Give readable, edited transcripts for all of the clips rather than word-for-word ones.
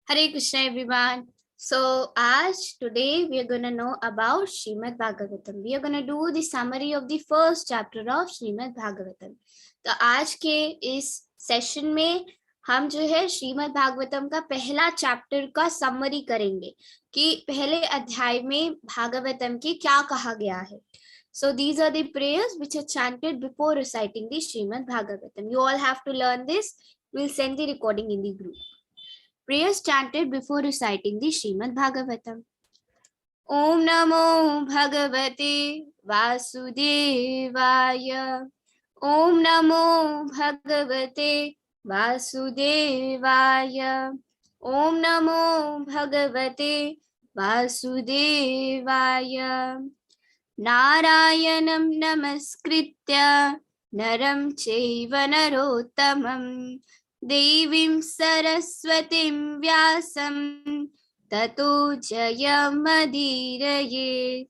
Hare Krishna everyone. So today we are going to know about Srimad Bhagavatam. We are going to do the summary of the first chapter of Srimad Bhagavatam. तो आज के इस session में हम जो है श्रीमद् भागवतम का पहला चैप्टर का समरी करेंगे कि पहले अध्याय में भागवतम के क्या कहा गया है. So these are the prayers which are chanted before reciting the Srimad Bhagavatam. You all have to learn this. We'll send the recording in the group. Prayers chanted before reciting the Srimad Bhagavatam. Om Namo Bhagavate Vasudevaya. Om Namo Bhagavate Vasudevaya. Om Namo Bhagavate Vasudevaya. Narayanam Namaskritya Naram Chaiva Narottamam Devim Saraswatim Vyasam Tato Jayamadiraye.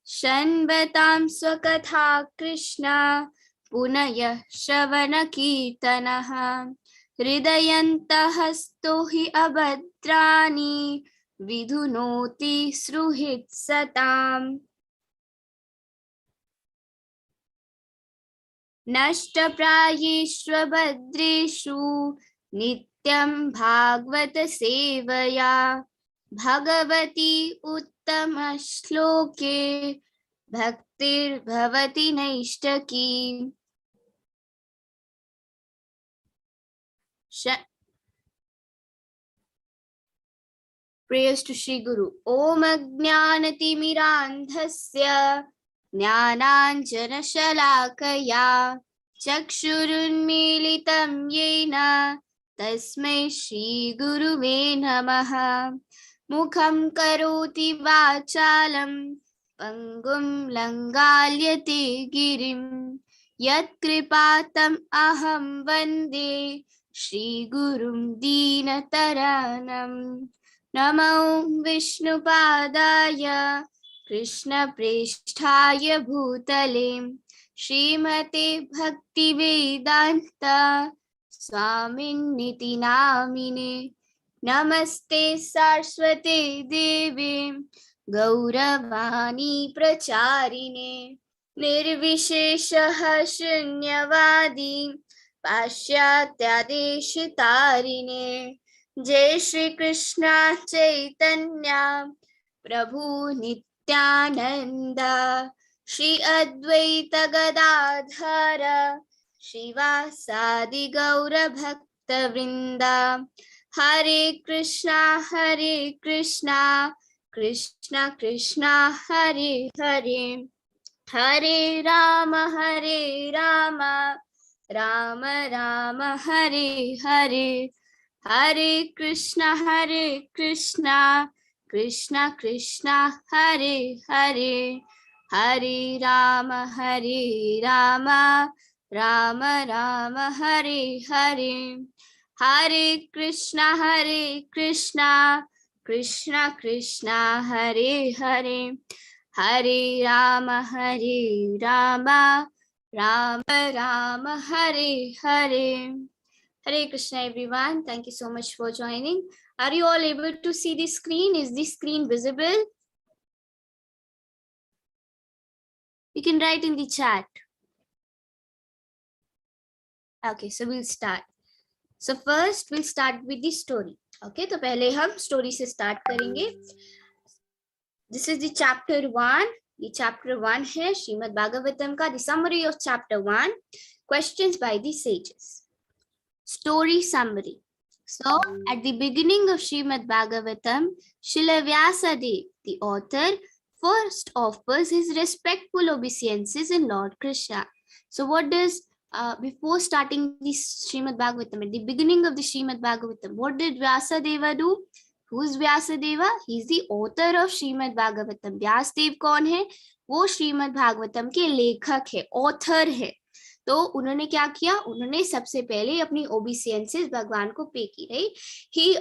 Shanvatam Swakatha Krishna Punaya Shravana Kirtanaha Hridayantah Stohi Abhadrani Vidhunoti Sruhit Satam. नष्टप्रायेष्वभद्रेषु नित्यं भागवत सेवया Bhagwati उत्तमश्लोके भक्तिर्भवति नैष्टकी. Prayers to Shri Guru. Om Ajnanatimirandhasya Jnananjanashalakaya Chakshurunmilitam Yena Tasmai Shri Guruve Namaha. Mukham Karoti Vachalam Pangum Langalyate Girim Yat Kripatam Aham Vande Shri Gurum Deenataranam. Namo Vishnupadaya Krishna Preshthaya Bhutale Srimate Bhakti Vedanta Swaminiti Namine. Namaste Saraswate Deve Gauravani Pracharine Nirvisheshaha Shunyavadi Pashyatyadeshitarine. Jai Shri Krishna Chaitanya Prabhu Nityananda Shri Advaita Gadadhara Shivasadi Gaura Bhakta Vrinda. Hare Krishna Krishna Krishna Hare Hare Hare Rama Rama Rama Hare Hare. Hare Krishna Krishna Krishna Hare Hare. Hare Rama Rama Rama Hare Hare. Hare Krishna Krishna Krishna Hare Hare. Hare Rama Rama Rama Hare Hare. Hare Krishna everyone. Thank you so much for joining. Are you all able to see the screen? Is the screen visible? You can write in the chat. Okay, so we'll start. So first we'll start with the story. Okay, तो पहले हम story से start करेंगे. This is the chapter 1. ये chapter 1 है श्रीमद् भागवतम का. The summary of chapter 1. Questions by the sages. Story summary. So, at the beginning of Srimad Bhagavatam, Srila Vyasadeva, the author, first offers his respectful obeisances in Lord Krishna. So, what does, before starting the Srimad Bhagavatam, at the beginning of the Srimad Bhagavatam, what did Vyasadeva do? Who is Vyasadeva? He is the author of Srimad Bhagavatam. Vyasadeva कौन है? वो श्रीमद् भागवतम के लेखक है, author है. तो उन्होंने क्या किया, उन्होंने सबसे पहले अपनी ओबीसियंसेस भगवान को पे की, right. He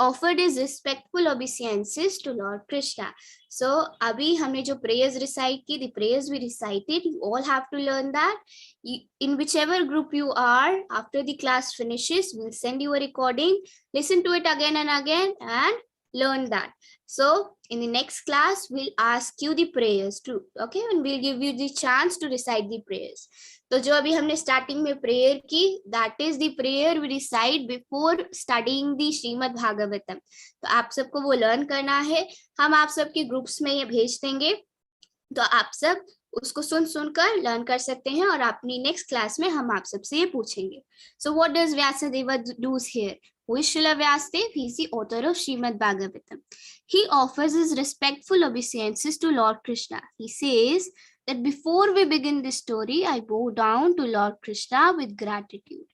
offered his respectful obeisances to lord Krishna. So अभी हमने जो प्रेयर्स रिसाइट की, the prayers we recited, you all have to learn that. In whichever group you are, after the class finishes, we'll send you a recording. Listen to it again and again and learn that. So in the next class, we'll ask you the prayers too, okay, and we'll give you the chance to recite the prayers. तो जो अभी हमने starting में prayer की, that is the prayer we recite before studying the Shrimad Bhagavatam. तो आप सबको वो लर्न करना है. हम आप सबके ग्रुप्स में ये भेज देंगे, तो आप सब उसको सुनकर लर्न कर सकते हैं, और अपनी नेक्स्ट क्लास में हम आप सबसे ये पूछेंगे. So what does Vyasadeva does here? Who is Srila Vyasadeva? He is the author of Srimad-Bhagavatam. He offers his respectful obeisances to Lord Krishna. He says that before we begin this story, I bow down to Lord Krishna with gratitude.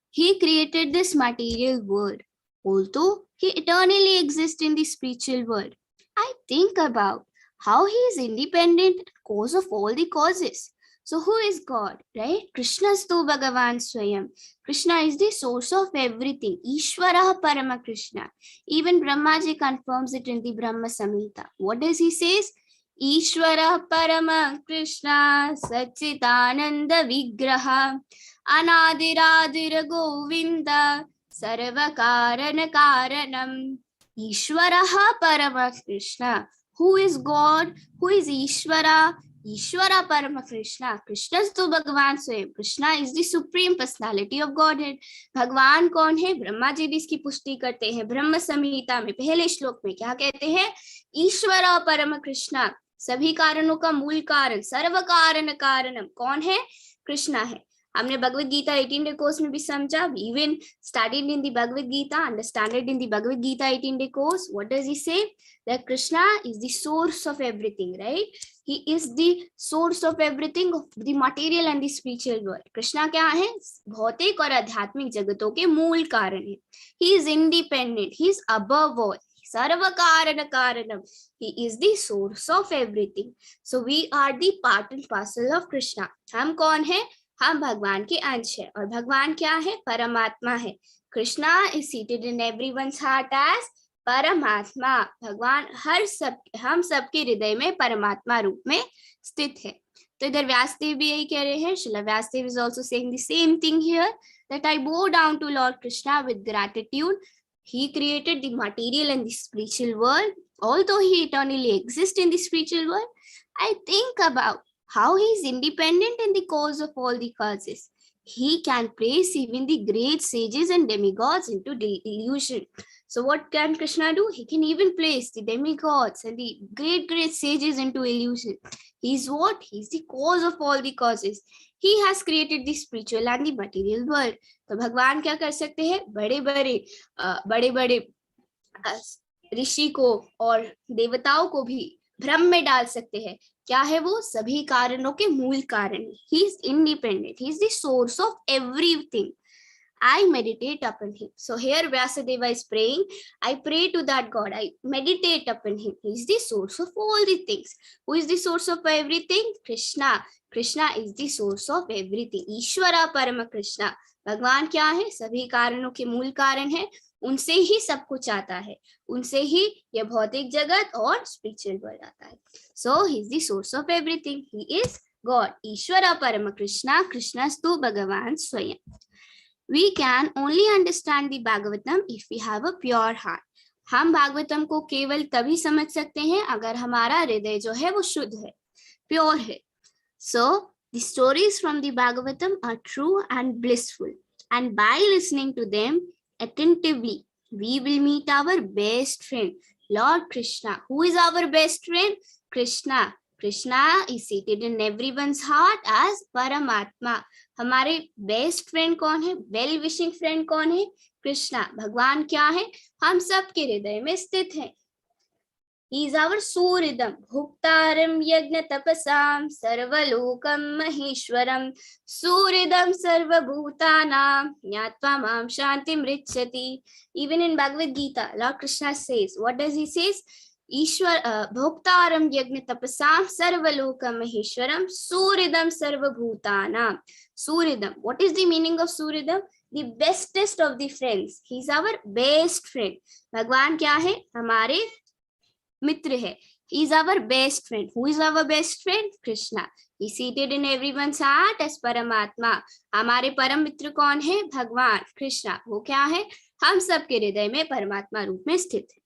He created this material world, although he eternally exists in the spiritual world. I think about how he is independent and cause of all the causes. So who is God, right? Krishna stu Bhagavan Swayam. Krishna is the source of everything. Ishvara Parama Krishna. Even Brahmaji confirms it in the Brahma Samhita. What does he says? Ishvara Parama Krishna Sachitananda Vigraha Anadiradira Govinda Sarvakarana Karanam. Ishvara Parama Krishna. Who is God? Who is Ishvara? Ishvara Parama Krishna. Krishna is to Bhagavan Swayam. Krishna is the supreme personality of Godhead. भगवान कौन है? ब्रह्मा जी भी इसकी पुष्टि करते हैं. ब्रह्म संहिता में पहले श्लोक में क्या कहते हैं? ईश्वरा परम कृष्णा. सभी कारणों का मूल कारण, सर्व कारण कारणम कौन है? कृष्णा है. हमने भगवत गीता 18-day course में भी समझा. We even studied in the Bhagavad Gita, understand it in the Bhagavad Gita 18-day course. What does he say? That Krishna is the source of everything, right? He is the source of everything, of the material and the spiritual world. Krishna क्या है? भौतिक और आध्यात्मिक जगतों के मूल कारण है. He is independent. He is above all. Sarva Karana Karanam. He is the source of everything. So we are the part and parcel of Krishna. हम कौन है? हम भगवान के अंश है. और भगवान क्या है? परमात्मा है. Krishna is seated in everyone's heart as परमात्मा. भगवान हम सबके हृदय में परमात्मा रूप में स्थित है. तो इधर व्यासदेव भी यही कह रहे हैं. Srila Vyasdev is also saying the same thing here, that I bow down to Lord Krishna with gratitude. He created the material and the spiritual world. Although he eternally exists in the spiritual world, I think about how he is independent and the cause of all the causes. He can place even the great sages and demigods into delusion. So what can Krishna do? He can even place the demigods and the great sages into illusion. He is what? He is the cause of all the causes. He has created the spiritual and the material world. तो भगवान क्या कर सकते हैं? बड़े बड़े ऋषि को और देवताओं को भी भ्रम में डाल सकते हैं. क्या है वो? सभी कारणों के मूल कारण. He is independent. He is the source of everything. I meditate upon him. So here Vyasadeva is praying. I pray to that God. I meditate upon him. He is the source of all the things. Who is the source of everything? Krishna. Krishna is the source of everything. Ishvara Parama Krishna. भगवान क्या है? सभी कारणों के मूल कारण है. उनसे ही सब कुछ आता है. उनसे ही यह भौतिक जगत और स्पिरिचुअल वर्ल्ड आता है. So he is the source of everything. He is God. Ishvara Parama Krishna. Krishnastu Bhagavan Swayam. We can only understand the Bhagavatam if we have a pure heart. हम भागवतम को केवल तभी समझ सकते हैं अगर हमारा हृदय जो है वो शुद्ध है, प्योर है. So the stories from the Bhagavatam are true and blissful, and by listening to them attentively, we will meet our best friend, Lord Krishna. Who is our best friend? Krishna. Krishna is seated in everyone's heart as Paramatma. हमारे best friend कौन है? Well wishing friend कौन है? कृष्णा. भगवान क्या है? हम सबके हृदय में स्थित है. He is our Suridam, Bhuktaram Yagna Tapasam, Sarvalokam Maheshwaram, Suridam Sarvabhutanam, Nyatva Mam Shantim Richati. Even in Bhagavad Gita, Lord Krishna says, what does he say? ईश्वर भोक्तारं यज्ञ तपसां सर्वलोक महेश्वरम सूर्यदम सर्वभूतानां. Suridam. What is the meaning of Suridam? The bestest of the friends. He is our best friend. भगवान क्या है? हमारे मित्र है. He is our best friend. Who is our best friend? Krishna. He seated in everyone's heart as Paramatma. हमारे परम मित्र कौन है? भगवान कृष्णा. वो क्या है? हम सबके हृदय में परमात्मा रूप में स्थित है.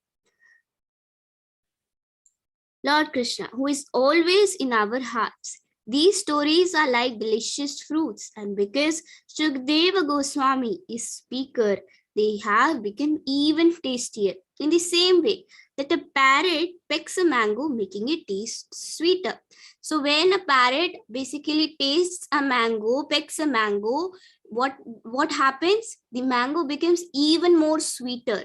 Lord Krishna, who is always in our hearts. These stories are like delicious fruits, and because Shukadeva Goswami is speaker, they have become even tastier. In the same way that a parrot pecks a mango, making it taste sweeter. So when a parrot basically tastes a mango, pecks a mango, what happens? The mango becomes even more sweeter.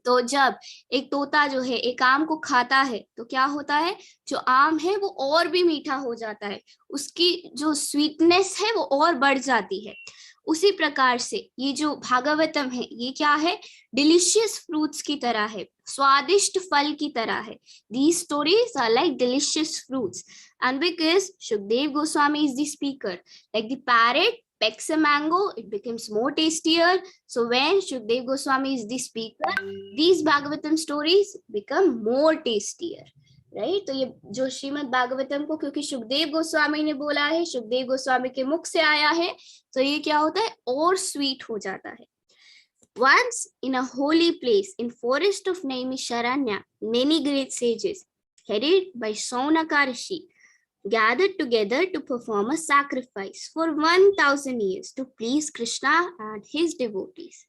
तो जब एक तोता जो है एक आम को खाता है तो क्या होता है? जो आम है वो और भी मीठा हो जाता है, उसकी जो स्वीटनेस है वो और बढ़ जाती है. उसी प्रकार से ये जो भागवतम है ये क्या है? डिलीशियस फ्रूट्स की तरह है, स्वादिष्ट फल की तरह है. These stories are like delicious fruits, and because Shukdev Goswami is the speaker, like the parrot pecks a mango, it becomes more tastier. So when Shukdev Goswami is the speaker, these Bhagavatam stories become more tastier. Right? तो ये जो श्रीमद् भागवतम को क्योंकि सुखदेव गोस्वामी ने बोला है, सुखदेव गोस्वामी के मुख से आया है, तो ये क्या होता है? और स्वीट हो जाता है. Once in a holy place in forest of Naimisharanya, many great sages headed by Saunaka Rishi gathered together to perform a sacrifice for 1000 years to please Krishna and his devotees.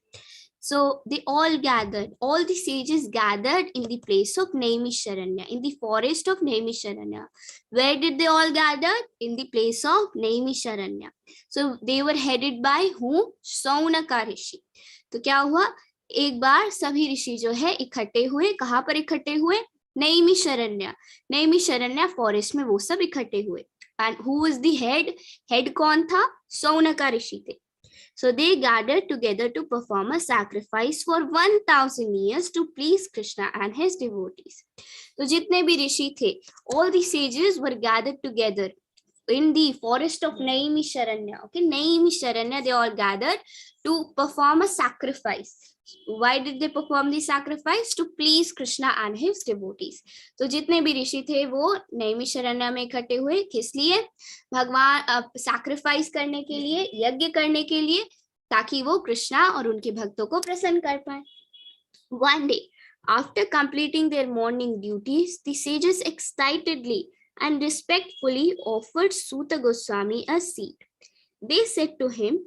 So they all gathered, all the sages gathered in the place of Naimisharanya, in the forest of Naimisharanya. Where did they all gather? In the place of Naimisharanya. So they were headed by whom? Saunaka Rishi. तो क्या हुआ? एक बार सभी ऋषि जो है इकट्ठे हुए. कहाँ पर इकट्ठे हुए? नैमिषारण्य. नैमिषारण्य फॉरेस्ट में वो सब इकट्ठे हुए. And who was the head? Head कौन था? सौनका ऋषि थे. So they gathered together to perform a sacrifice for 1000 years to please Krishna and his devotees. तो जितने भी ऋषि थे, all the sages were gathered together in the forest of Naimisharanya. Okay, Naimisharanya, they all gathered to perform a sacrifice. Why did they perform the sacrifice? To please Krishna and his devotees. तो जितने भी ऋषि थे वो नैमिषारण्य में इकट्ठे हुए. किस लिए? भगवान सैक्रिफाइस करने के लिए, यज्ञ करने के लिए, ताकि वो कृष्णा और उनके भक्तों को प्रसन्न कर पाए. One day, after completing their morning duties, the sages excitedly and respectfully offered Suta Goswami a seat. They said to him,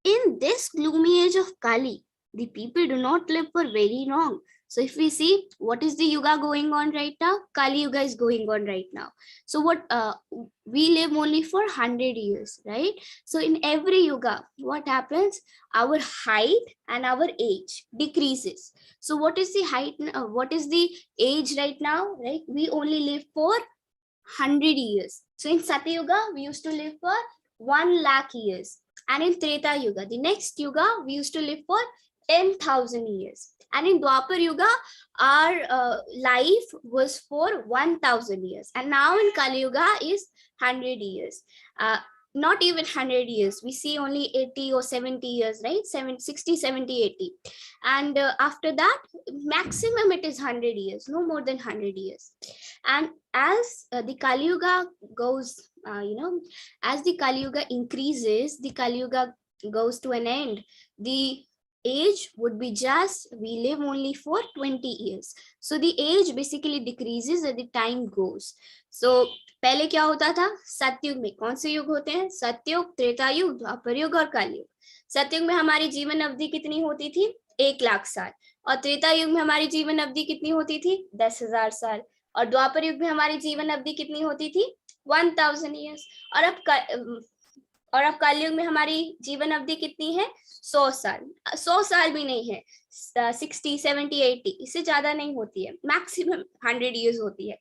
in this gloomy age of Kali, the people do not live for very long. So if we see what is the yuga going on right now, Kali Yuga is going on right now. So what we live only for 100 years, right? So in every yuga, what happens? Our height and our age decreases. So what is the height? What is the age right now? Right? We only live for 100 years. So in Satya Yuga, we used to live for 1 lakh years. And in Treta Yuga, the next yuga, we used to live for 10,000 years. And in Dwapar Yuga, our life was for 1000 years. And now in Kali Yuga is 100 years. Not even 100 years. We see only 80 or 70 years, right? 60, 70, 80. And after that, maximum it is 100 years, no more than 100 years. And as the Kali Yuga goes, as the Kali Yuga increases, the Kali Yuga goes to an end. The age would be just, we live only for 20 years. So the age basically decreases as the time goes. So पहले क्या होता था? सतयुग में कौन से युग होते हैं? सतयुग, त्रेता युग, द्वापर युग और कलयुग. सतयुग में हमारी जीवन अवधि कितनी होती थी? 1 लाख साल. और त्रेता युग में हमारी जीवन अवधि कितनी होती थी? 10,000 साल. और द्वापर युग में हमारी जीवन अवधि कितनी होती थी? 1000 years. और अब कलयुग में हमारी जीवन अवधि कितनी है? 100 साल. 100 साल भी नहीं है, 60, 70, 80, इससे ज्यादा नहीं होती है. मैक्सिमम 100 years होती है.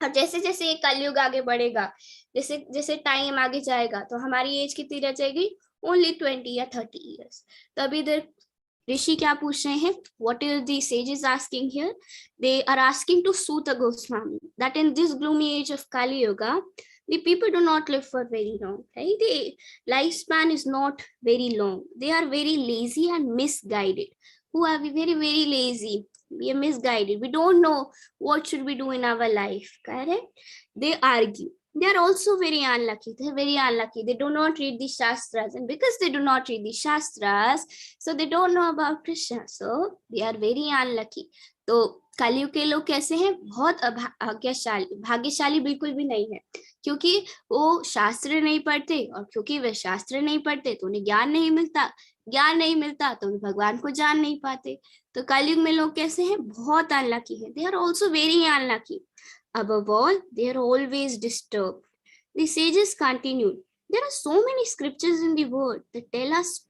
और जैसे जैसे ये कलयुग आगे बढ़ेगा, जैसे जैसे टाइम आगे जाएगा, तो हमारी एज कितनी रह जाएगी? ओनली 20 या 30 years. तो अभी इधर ऋषि क्या पूछ रहे हैं? What are the sages asking here? They are asking to Suta Goswami that in this gloomy age of Kali Yuga, the people do not live for very long, right? The lifespan is not very long. They are very lazy and misguided. Who are we? Very, very lazy. We are misguided. We don't know what should we do in our life, correct? They argue. They are also very unlucky. They're very unlucky. They do not read the Shastras. And because they do not read the Shastras, so they don't know about Krishna. So they are very unlucky. तो कलयुग के लोग कैसे हैं? बहुत अभाग्यशाली, भाग्यशाली बिल्कुल भी नहीं है, क्योंकि वो शास्त्र नहीं पढ़ते, और क्योंकि वे शास्त्र नहीं पढ़ते तो उन्हें ज्ञान नहीं मिलता, ज्ञान नहीं मिलता तो भगवान को जान नहीं पाते. तो कलयुग में लोग कैसे हैं? बहुत अनलकी है. They are also very unlucky. Above all, they are always disturbed. The sages continued, there are so many scriptures in the world that tell us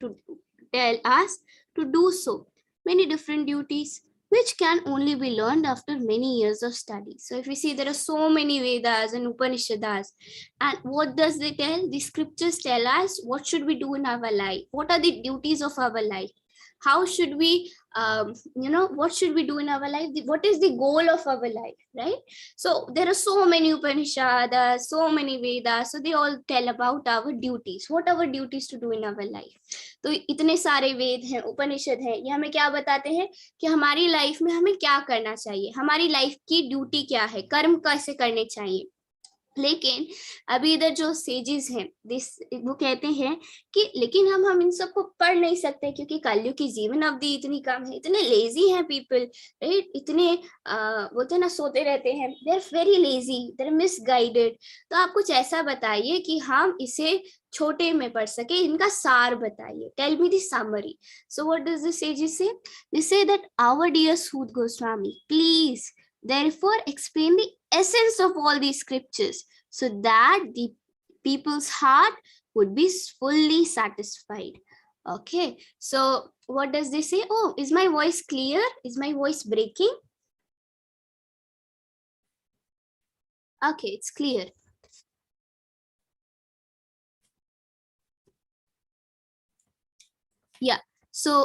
to do so many different duties, which can only be learned after many years of study. So if we see, there are so many Vedas and Upanishads, and what does they tell? The scriptures tell us what should we do in our life, what are the duties of our life, how should we what should we do in our life, what is the goal of our life, right? So there are so many Upanishads, so many Vedas, so they all tell about our duties, what our duties to do in our life. तो इतने सारे वेद हैं, उपनिषद हैं, ये हमें क्या बताते हैं कि हमारी लाइफ में हमें क्या करना चाहिए, हमारी लाइफ की ड्यूटी क्या है, कर्म कैसे करने चाहिए. लेकिन अभी इधर जो सेजेस हैं, वो कहते हैं कि लेकिन हम इन सबको पढ़ नहीं सकते, क्योंकि कलयुग की जीवन अवधि इतनी कम है, इतने लेजी हैं पीपल, राइट? इतने बोलते हैं ना, सोते रहते हैं. They are very lazy, they are misguided. तो आप कुछ ऐसा बताइए कि हम इसे छोटे में पढ़ सके, इनका सार बताइए. Tell me the summary. So what does the sages say? They say that our dear Suta Goswami, please therefore explain the essence of all these scriptures so that the people's heart would be fully satisfied. Okay, so what does this say? Oh, is my voice clear? Is my voice breaking? Okay, it's clear. Yeah, so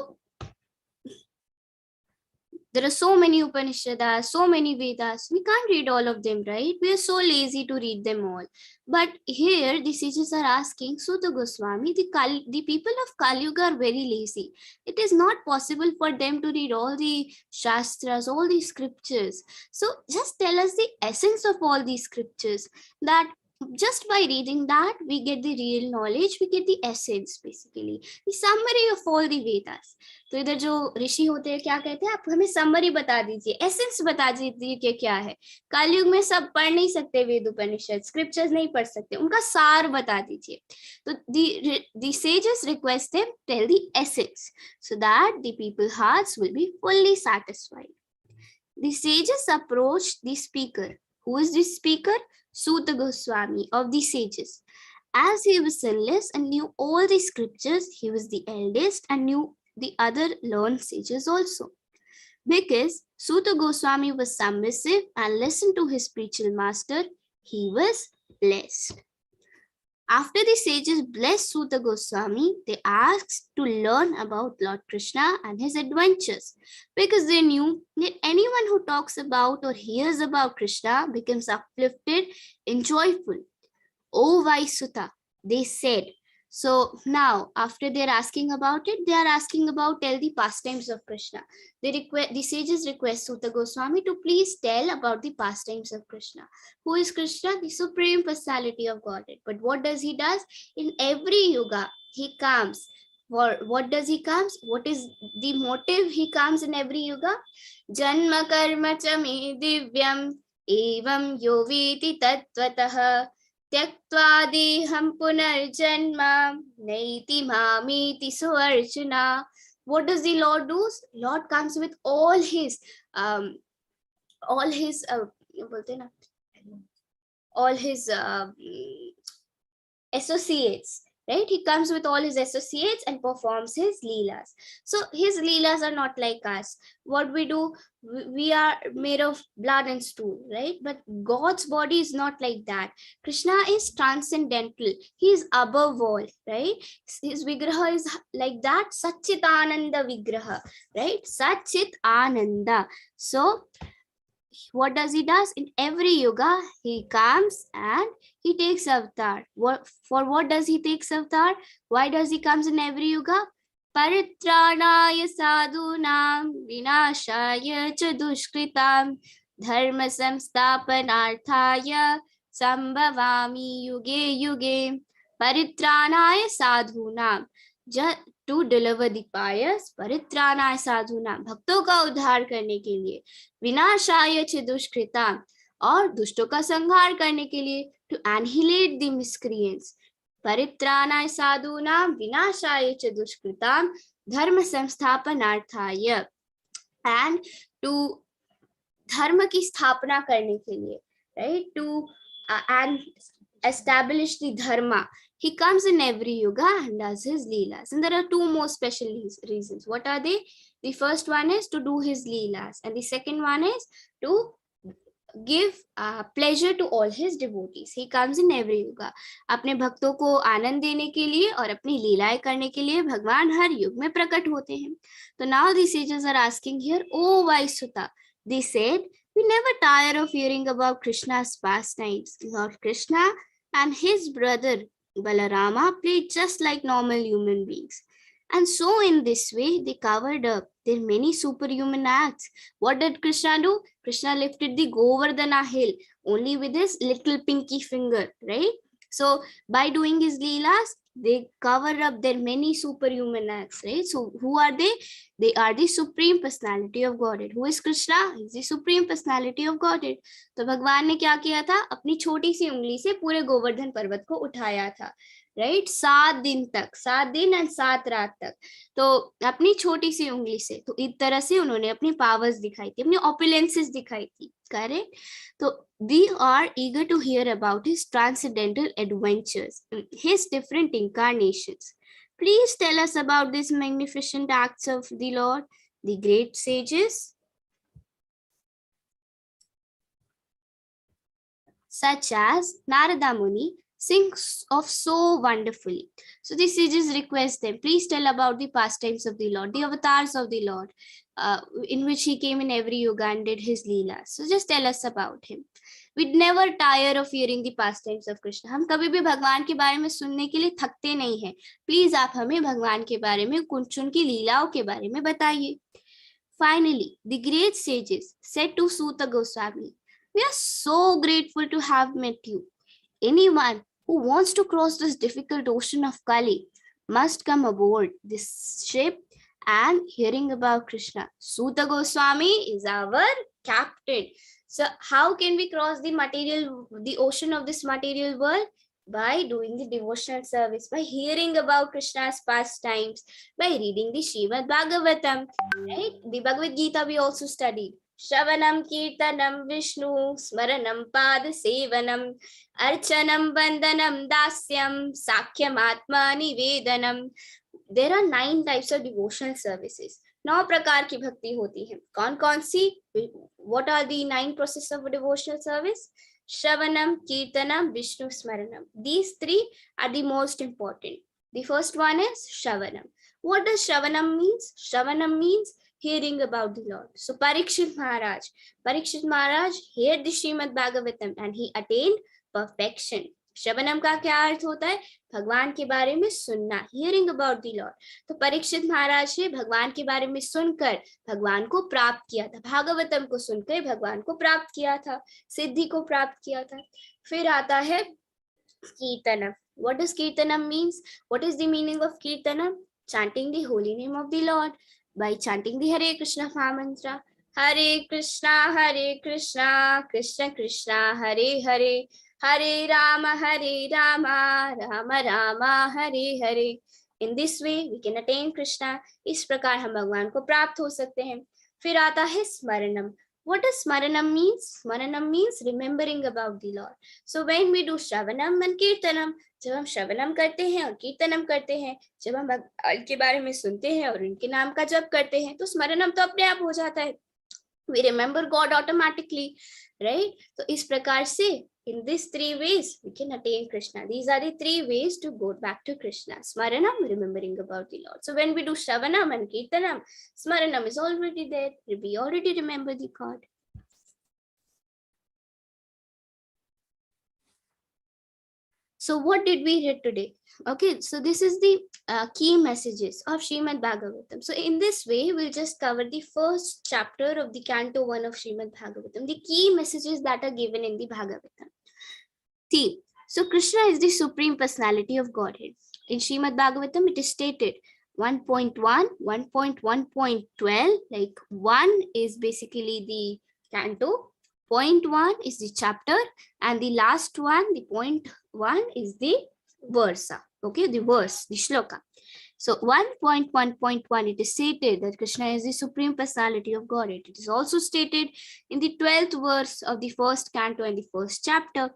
there are so many Upanishads, so many Vedas. We can't read all of them, right? We are so lazy to read them all. But here, the sages are asking, Suta Goswami, the people of Kali Yuga are very lazy. It is not possible for them to read all the Shastras, all the scriptures. So just tell us the essence of all these scriptures, that just by reading that, we get the real knowledge, we get the essence, basically, the summary of all the Vedas. तो इधर जो ऋषि होते हैं क्या कहते हैं, आप हमें समरी बता दीजिए, एसेंस बता दीजिए कि क्या है. कलयुग में सब पढ़ नहीं सकते, वेद उपनिषद स्क्रिप्चर्स नहीं पढ़ सकते, उनका सार बता दीजिए. तो the sages request them tell the essence so that the people's hearts will be fully satisfied. The sages approached the speaker. Who is this speaker? Suta Goswami of the sages. As he was sinless and knew all the scriptures, he was the eldest and knew the other learned sages also. Because Suta Goswami was submissive and listened to his spiritual master, he was blessed. After the sages blessed Suta Goswami, they asked to learn about Lord Krishna and his adventures, because they knew that anyone who talks about or hears about Krishna becomes uplifted and joyful. Oh wise Suta, they said. So now, after they're asking about it, they are asking about tell the pastimes of Krishna. The sages request Suta Goswami to please tell about the pastimes of Krishna. Who is Krishna? The Supreme Personality of Godhead. But what does he does? In every yuga, he comes. What does he comes? What is the motive he comes in every yuga? Janma karma cha me divyam evam yoviti tattvataha त्यक्त्वा देहं पुनर्जन्म नैति मामीति सुअर्चना. What does the Lord do? Lord comes with all his associates, right? He comes with all his associates and performs his leelas. So his leelas are not like us. What we do, we are made of blood and stool, right? But God's body is not like that. Krishna is transcendental. He is above all, right? His vigraha is like that, Satchit Ananda vigraha, right? Satchit Ananda. So what does he does? In every yuga, he comes and he takes avatar. For what does he take avatar? Why does he comes in every yuga? Paritranaya sadhunam vinashaya cha dushkritam dharma samsthapanarthaya sambhavami yuge yuge. Paritranaya sadhunam. To deliver the pious, paritranaya sadhunam, भक्तों का उद्धार करने के लिए, विनाशाय च दुष्कृताम, और दुष्टों का संहार करने के लिए, to annihilate the miscreants, परित्राणाय साधूनाम विनाशाय च दुष्कृताम धर्म संस्थापनार्थाय, and to धर्म की स्थापना करने के लिए, right, to and establish the dharma. He comes in every yuga and does his leelas. And there are two more special reasons. What are they? The first one is to do his leelas, and the second one is to give pleasure to all his devotees. He comes in every yuga. अपने भक्तों को आनंद देने के लिए और अपनी लीलाएं करने के लिए भगवान हर युग में प्रकट होते हैं. तो now the sages are asking here, oh wise Sutta, they said, we never tire of hearing about Krishna's pastimes. Lord Krishna and his brother Balarama played just like normal human beings. And so in this way, they covered up their many superhuman acts. What did Krishna do? Krishna lifted the Govardhana hill only with his little pinky finger, right? So by doing his leelas, they cover up their many superhuman acts, right? So who are they? They are the supreme personality of Godhead. Who is Krishna? He is the supreme personality of Godhead. तो भगवान ने क्या किया था? अपनी छोटी सी उंगली से पूरे गोवर्धन पर्वत को उठाया था, राइट? 7 दिन तक, 7 दिन और 7 रात तक, तो अपनी छोटी सी उंगली से. तो इस तरह से उन्होंने अपनी पावर्स दिखाई थी, अपनी ऑपुलेंसेस दिखाई थी, करेक्ट? तो we are eager to hear about his transcendental adventures, his different incarnations. Please tell us about these magnificent acts of the Lord, the great sages, such as Narada Muni sings of so wonderfully. So the sages request them, please tell about the pastimes of the Lord, the avatars of the Lord, in which he came in every yuga and did his leela. So just tell us about him. We never tire of hearing the pastimes of Krishna. हम कभी भी भगवान के बारे में सुनने के लिए थकते नहीं हैं. प्लीज आप हमें भगवान के बारे में, कुछ उनकी लीलाओं के बारे में बताइए. Finally, the great sages said to Suta Goswami, we are so grateful to have met you. Anyone who wants to cross this difficult ocean of Kali must come aboard this ship and hearing about Krishna. Suta Goswami is our captain. So how can we cross the ocean of this material world? By doing the devotional service, by hearing about Krishna's pastimes, by reading the Srimad-Bhagavatam, right? The Bhagavad Gita we also studied. Shravanam Kirtanam Vishnu Smaranam Pada Sevanam Archanam Vandanam Dasyam Sakhyam Atma Nivedanam. There are 9 types of devotional services. 9 प्रकार की भक्ति होती है. कौन कौन सी? What are the 9 processes of devotional service? Shravanam, Kirtanam, Vishnu Smaranam. These 3 are the most important. The first one is Shravanam. What does Shravanam means? Shravanam means hearing about the Lord. So Parikshit Maharaj heard the Srimad-Bhagavatam and he attained perfection. Shravanam का क्या अर्थ होता है? भगवान के बारे में सुनना, hearing about the Lord. तो परीक्षित महाराज ने भगवान के बारे में सुनकर भगवान को प्राप्त किया था, भागवतम को सुनकर भगवान को प्राप्त किया था, सिद्धि को प्राप्त किया था. फिर आता है कीर्तनम. What does Kirtanam means? What is the meaning of Kirtanam? Chanting the holy name of the Lord by chanting the Hare Krishna mantra. Hare Krishna, Krishna Krishna, Hare Hare, Hare Rama, Rama Rama, Hare Hare. In this way we can attain Krishna. इस प्रकार हम भगवान को प्राप्त हो सकते हैं. फिर आता है स्मरणम. What does Smaranam means? Smaranam means remembering about the Lord. So when we do Shravanam and Kirtanam, जब हम श्रवणम करते हैं और कीर्तनम करते हैं, जब हम भगवान के बारे में सुनते हैं और उनके नाम का जप करते हैं, तो स्मरणम तो अपने आप हो जाता है. We remember God automatically, right? So इस प्रकार से in these three ways we can attain Krishna. These are the three ways to go back to Krishna. Smaranam, remembering about the Lord. So when we do Shravanam and Kirtanam, Smaranam is already there. We already remember the God. So what did we read today? Okay, so this is the key messages of Srimad Bhagavatam. So in this way, we'll just cover the first chapter of the Canto 1 of Srimad Bhagavatam, the key messages that are given in the Bhagavatam. Theme. So Krishna is the Supreme Personality of Godhead. In Srimad Bhagavatam, it is stated 1.1, 1.1.12, like 1 is basically the canto, 0.1 is the chapter, and the last one, the 0.1 is the versa. Okay, the verse, the shloka. So 1.1.1, it is stated that Krishna is the Supreme Personality of Godhead. It is also stated in the 12th verse of the first canto and the first chapter.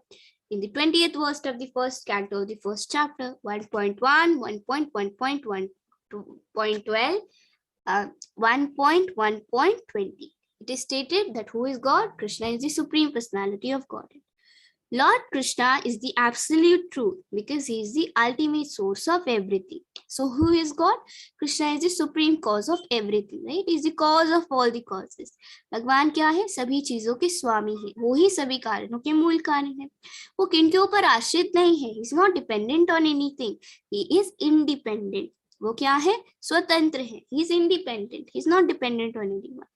In the 20th verse of the first canto of the first chapter, 1.1, 1.1.1, 2.12, 1.1.20. It is stated that who is God? Krishna is the Supreme Personality of Godhead. Lord Krishna is the absolute truth because he is the ultimate source of everything. So who is God? Krishna is the supreme cause of everything, right? He is the cause of all the causes. भगवान क्या है? सभी चीजों के स्वामी है. वो ही सभी कारणों के मूल कारण है. वो किनके ऊपर आश्रित नहीं है. He is not dependent on anything. He is independent. वो क्या है? स्वतंत्र है. He is independent. He is not dependent on anyone.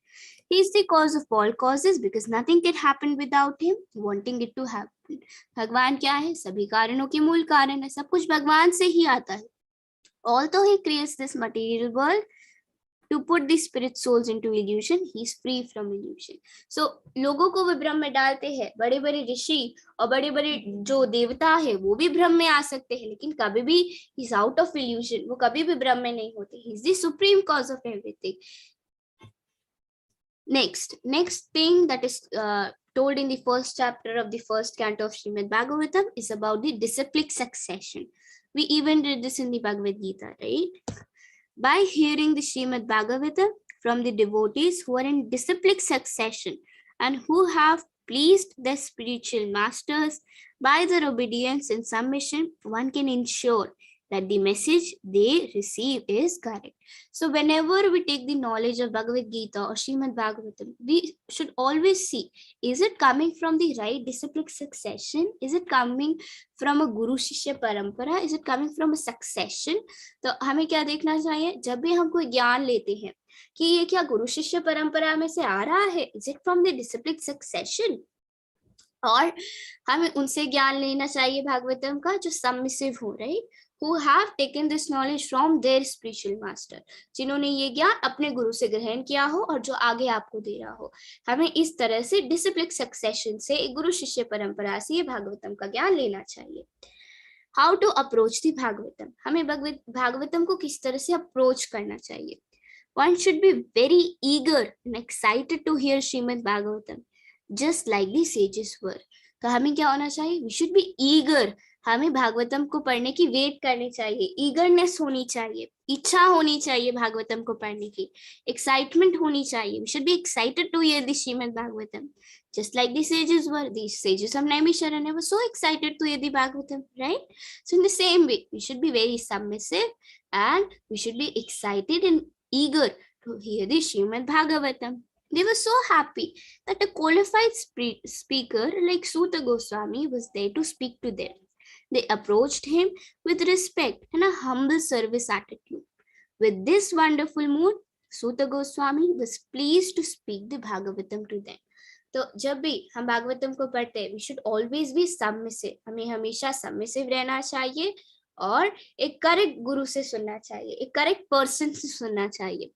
He is the cause of all causes because nothing can happen without him wanting it to happen. भगवान क्या है? सभी कारणों के मूल कारण है. सब कुछ भगवान से ही आता है. Although he creates this material world to put the spirit souls into illusion, he is free from illusion. So लोगों को वो भ्रम में डालते हैं. बड़े बड़े ऋषि और बड़े बड़े जो देवता है वो भी भ्रम में आ सकते हैं, लेकिन कभी भी he is out of illusion. वो कभी भी भ्रम में नहीं होते. He is the supreme cause of everything. Next thing that is told in the first chapter of the first canto of Srimad Bhagavatam is about the disciplic succession. We even read this in the Bhagavad Gita, right? By hearing the Srimad Bhagavatam from the devotees who are in disciplic succession and who have pleased their spiritual masters by their obedience and submission, one can ensure that the message they receive is correct. So whenever we take the knowledge of Bhagavad Gita or Srimad Bhagavatam, we should always see, is it coming from the right disciplic succession? Is it coming from a Guru Shishya Parampara? Is it coming from a succession? तो हमें क्या देखना चाहिए? जब भी हम कोई ज्ञान लेते हैं कि ये क्या गुरु शिष्य परंपरा में से आ रहा है, is it from the disciplic succession? और हमें उनसे ज्ञान लेना चाहिए भागवतम का जो सबमिसिव हो, right? Who have taken this knowledge from their spiritual master, जिन्होंने ये ज्ञान अपने गुरु से ग्रहण किया हो और जो आगे आपको दे रहा हो. हमें इस तरह से डिसिप्लिक सक्सेशन से गुरु शिष्य परंपरा से ये भागवतम का ज्ञान लेना चाहिए. हाउ टू अप्रोच दी भागवतम, हमें भागवतम को किस तरह से अप्रोच करना चाहिए. One should be very eager and excited to hear Srimad Bhagavatam, just like the sages were. तो हमें क्या होना चाहिए? We should be eager. हमें भागवतम को पढ़ने की वेट करनी चाहिए, ईगरनेस होनी चाहिए, इच्छा होनी चाहिए भागवतम को पढ़ने की, एक्साइटमेंट होनी चाहिए. We should be excited to hear the Srimad Bhagavatam, just like the sages were. The sages of Naimisharanya were so excited to hear the Bhagavatam, right? So in the same way, we should be very submissive and we should be excited and eager to hear the Srimad Bhagavatam. They were so happy that a qualified speaker like Suta Goswami was there to speak to them. They approached him with respect and a humble service attitude. With this wonderful mood, Suta Goswami was pleased to speak the Bhagavatam to them. तो जब भी हम भागवतम को पढ़ते हैं, we should always be submissive. हमें हमेशा submissive रहना चाहिए और एक करेक्ट गुरु से सुनना चाहिए, एक करेक्ट पर्सन से सुनना चाहिए.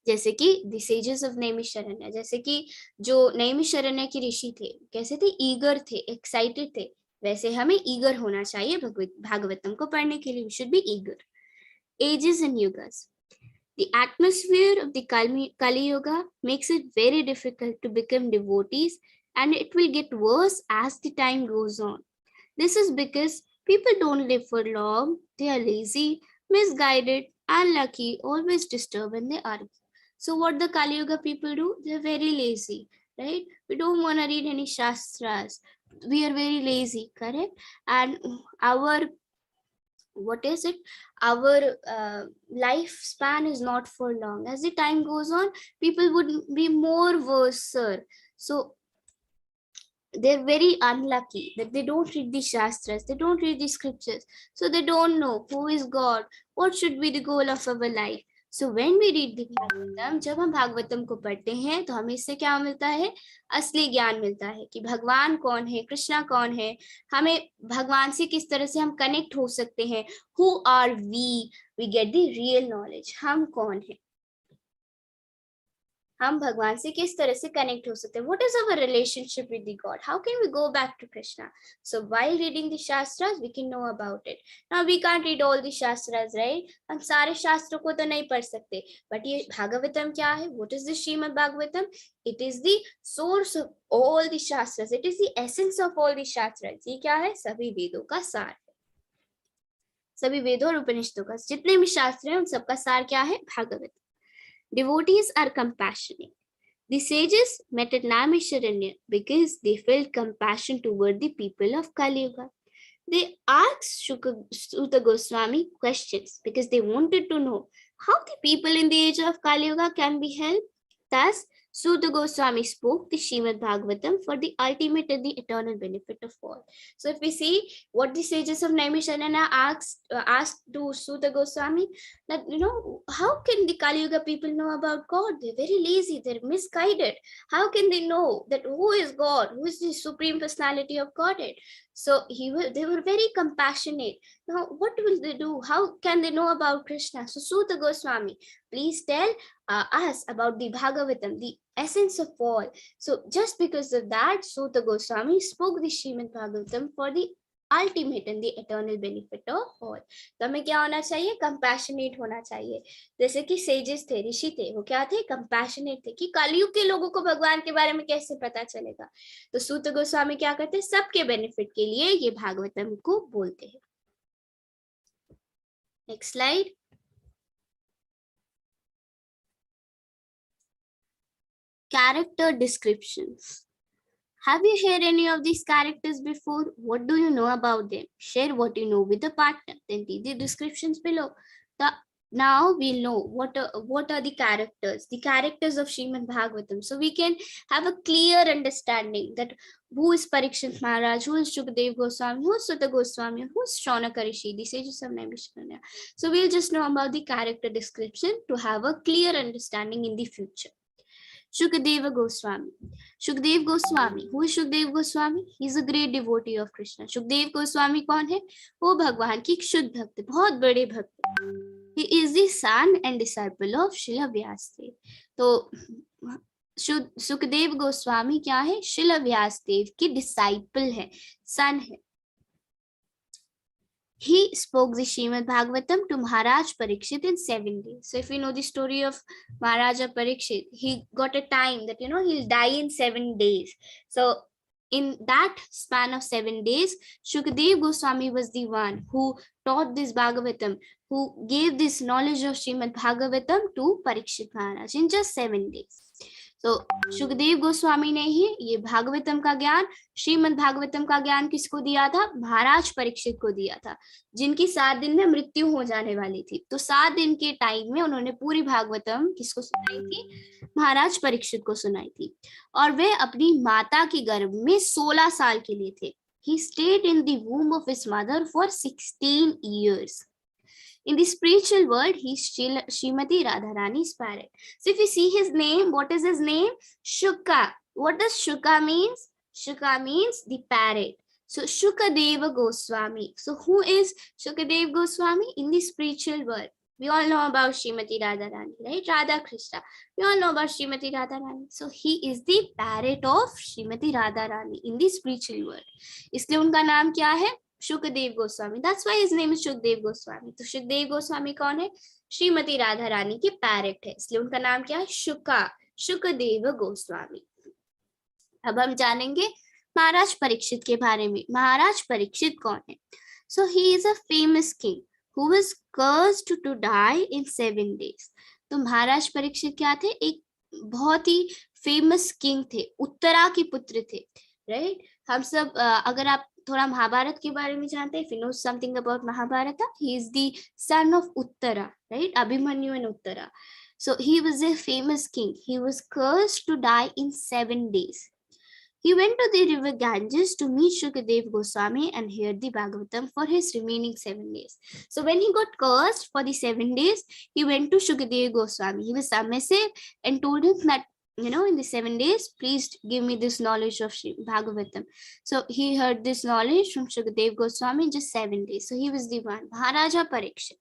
जैसे कि the sages of नैमिषारण्य, जैसे कि जो नैमिषारण्य के ऋषि थे, कैसे थे? ईगर थे, एक्साइटेड थे. वैसे हमें ईगर होना चाहिए भागवतम को पढ़ने के लिए. We should be eager. Ages and yugas. The atmosphere of the Kali Yuga makes it very difficult to become devotees, and it will get worse as the time goes on. This is because people don't live for long, they are lazy, misguided, unlucky, always disturbed when they argue. So what the Kali Yuga people do? They're very lazy, right? We don't want to read any shastras. We are very lazy, correct? And our what is it, our lifespan is not for long. As the time goes on, people would be more worse. So they're very unlucky that they don't read the shastras, they don't read the scriptures, so they don't know who is God, what should be the goal of our life. So when we read the Bhagavatam, जब हम भागवतम को पढ़ते हैं तो हमें इससे क्या मिलता है, असली ज्ञान मिलता है कि भगवान कौन है, कृष्णा कौन है, हमें भगवान से किस तरह से हम कनेक्ट हो सकते हैं. Who are we get the real knowledge. हम कौन है, हम भगवान से किस तरह से कनेक्ट हो सकते हैं. What is our relationship with the God? How can we go back to Krishna? So while reading the shastras, we can know about it. Now we can't read all the shastras, right? हम सारे शास्त्रों को तो नहीं पढ़ सकते. But ये भागवतम क्या है? What is the Srimad Bhagavatam? It is the source of all the shastras. It is the essence of all the shastras. ये क्या है? सभी वेदों का सार है. सभी वेदों और उपनिषदों का जितने भी शास्त्र हैं उन सबका सार क्या है? Bhagavat. Devotees are compassionate. The sages met at Naimisharanya because they felt compassion toward the people of Kali Yuga. They asked Suta Goswami questions because they wanted to know how the people in the age of Kali Yuga can be helped. Thus, Suta Goswami spoke the Srimad-Bhagavatam for the ultimate and the eternal benefit of all. So if we see what the sages of Naimisharanya asked to Suta Goswami, that how can the Kali Yuga people know about God? They're very lazy, they're misguided. How can they know that who is God, who is the supreme personality of Godhead? So they were very compassionate. Now what will they do? How can they know about Krishna? So Suta Goswami, please tell us about the Bhagavatam, the essence of all. So just because of that, Suta Goswami spoke the Srimad-Bhagavatam for the ultimate and the eternal benefit of all. तो हमें क्या होना चाहिए? Compassionate होना चाहिए. जैसे कि sages थे, ऋषि थे, वो क्या थे? कंपैशनेट थे कि कलयुग के लोगों को भगवान के बारे में कैसे पता चलेगा. तो सूत गोस्वामी क्या करते हैं? सबके बेनिफिट के लिए ये भागवतम को बोलते हैं. Next slide. Character descriptions. Have you heard any of these characters before? What do you know about them? Share what you know with the partner. Then read the descriptions below. Now we know what are the characters of Srimad Bhagavatam. So we can have a clear understanding that who is Parikshit Maharaj, who is Shukdev Goswami, who is Sutta Goswami, who is Shaunaka Rishi, the sages of Naimisharanya. So we'll just know about the character description to have a clear understanding in the future. Shukadeva Goswami. Shukdev Goswami. Who is Shukdev Goswami? He is a great devotee of Krishna. Shukdev Goswami कौन है? वो भगवान की शुद्ध भक्त, बहुत बड़े भक्त. He is the son and disciple of Srila Vyasdev. तो सुखदेव गोस्वामी क्या है? श्रील व्यासदेव की डिसाइपल है, सन है. He spoke the Srimad Bhagavatam to Maharaj Parikshit in 7 days. So if you know the story of Maharaja Parikshit, he got a time that he'll die in 7 days. So in that span of 7 days, Shukdev Goswami was the one who taught this Bhagavatam, who gave this knowledge of Srimad Bhagavatam to Parikshit Maharaj in just 7 days. तो सुखदेव गोस्वामी ने ही ये भागवतम का ज्ञान, श्रीमद् भागवतम का ज्ञान किसको दिया था? महाराज परीक्षित को दिया था, जिनकी 7 दिन में मृत्यु हो जाने वाली थी. तो 7 दिन के टाइम में उन्होंने पूरी भागवतम किसको सुनाई थी? महाराज परीक्षित को सुनाई थी. और वे अपनी माता के गर्भ में 16 साल के लिए थे. He stayed in the womb of his mother for 16 years. In the spiritual world, he is Srimati Radharani's parrot. So if you see his name, what is his name? Shuka. What does Shuka means? Shuka means the parrot. So Shukadeva Goswami. So who is Shukadeva Goswami? In the spiritual world, we all know about Srimati Radharani, right? Radha Krishna. We all know about Srimati Radharani. So he is the parrot of Srimati Radharani in the spiritual world. इसलिए उनका नाम क्या है? Shukdev Goswami, that's why his name is Shukdev Goswami. तो शुकदेव गोस्वामी कौन है? श्रीमती राधा रानी की parrot है, इसलिए उनका नाम क्या है? शुकदेव गोस्वामी। अब हम जानेंगे महाराज परीक्षित के बारे में। महाराज परीक्षित कौन है? So he is a famous king who was cursed to die in 7 days। तो महाराज परीक्षित क्या थे? एक बहुत ही फेमस किंग थे, उत्तरा के पुत्र थे, राइट। हम सब अगर आप थोड़ा महाभारत के बारे में जानते हैं, if you know something about Mahabharata, he is the son of Uttara, right? Abhimanyu and Uttara. So he was a famous king. He was cursed to die in 7 days. He went to the river Ganges to meet Shukadev Goswami and hear the Bhagavatam for his remaining 7 days. So when he got cursed for the 7 days, he went to Shukadev Goswami. He was submissive and told him that, you know, in the 7 days, please give me this knowledge of Bhagavatam. So he heard this knowledge from Shukadev Goswami in just 7 days. So he was the one, Maharaja Parikshit.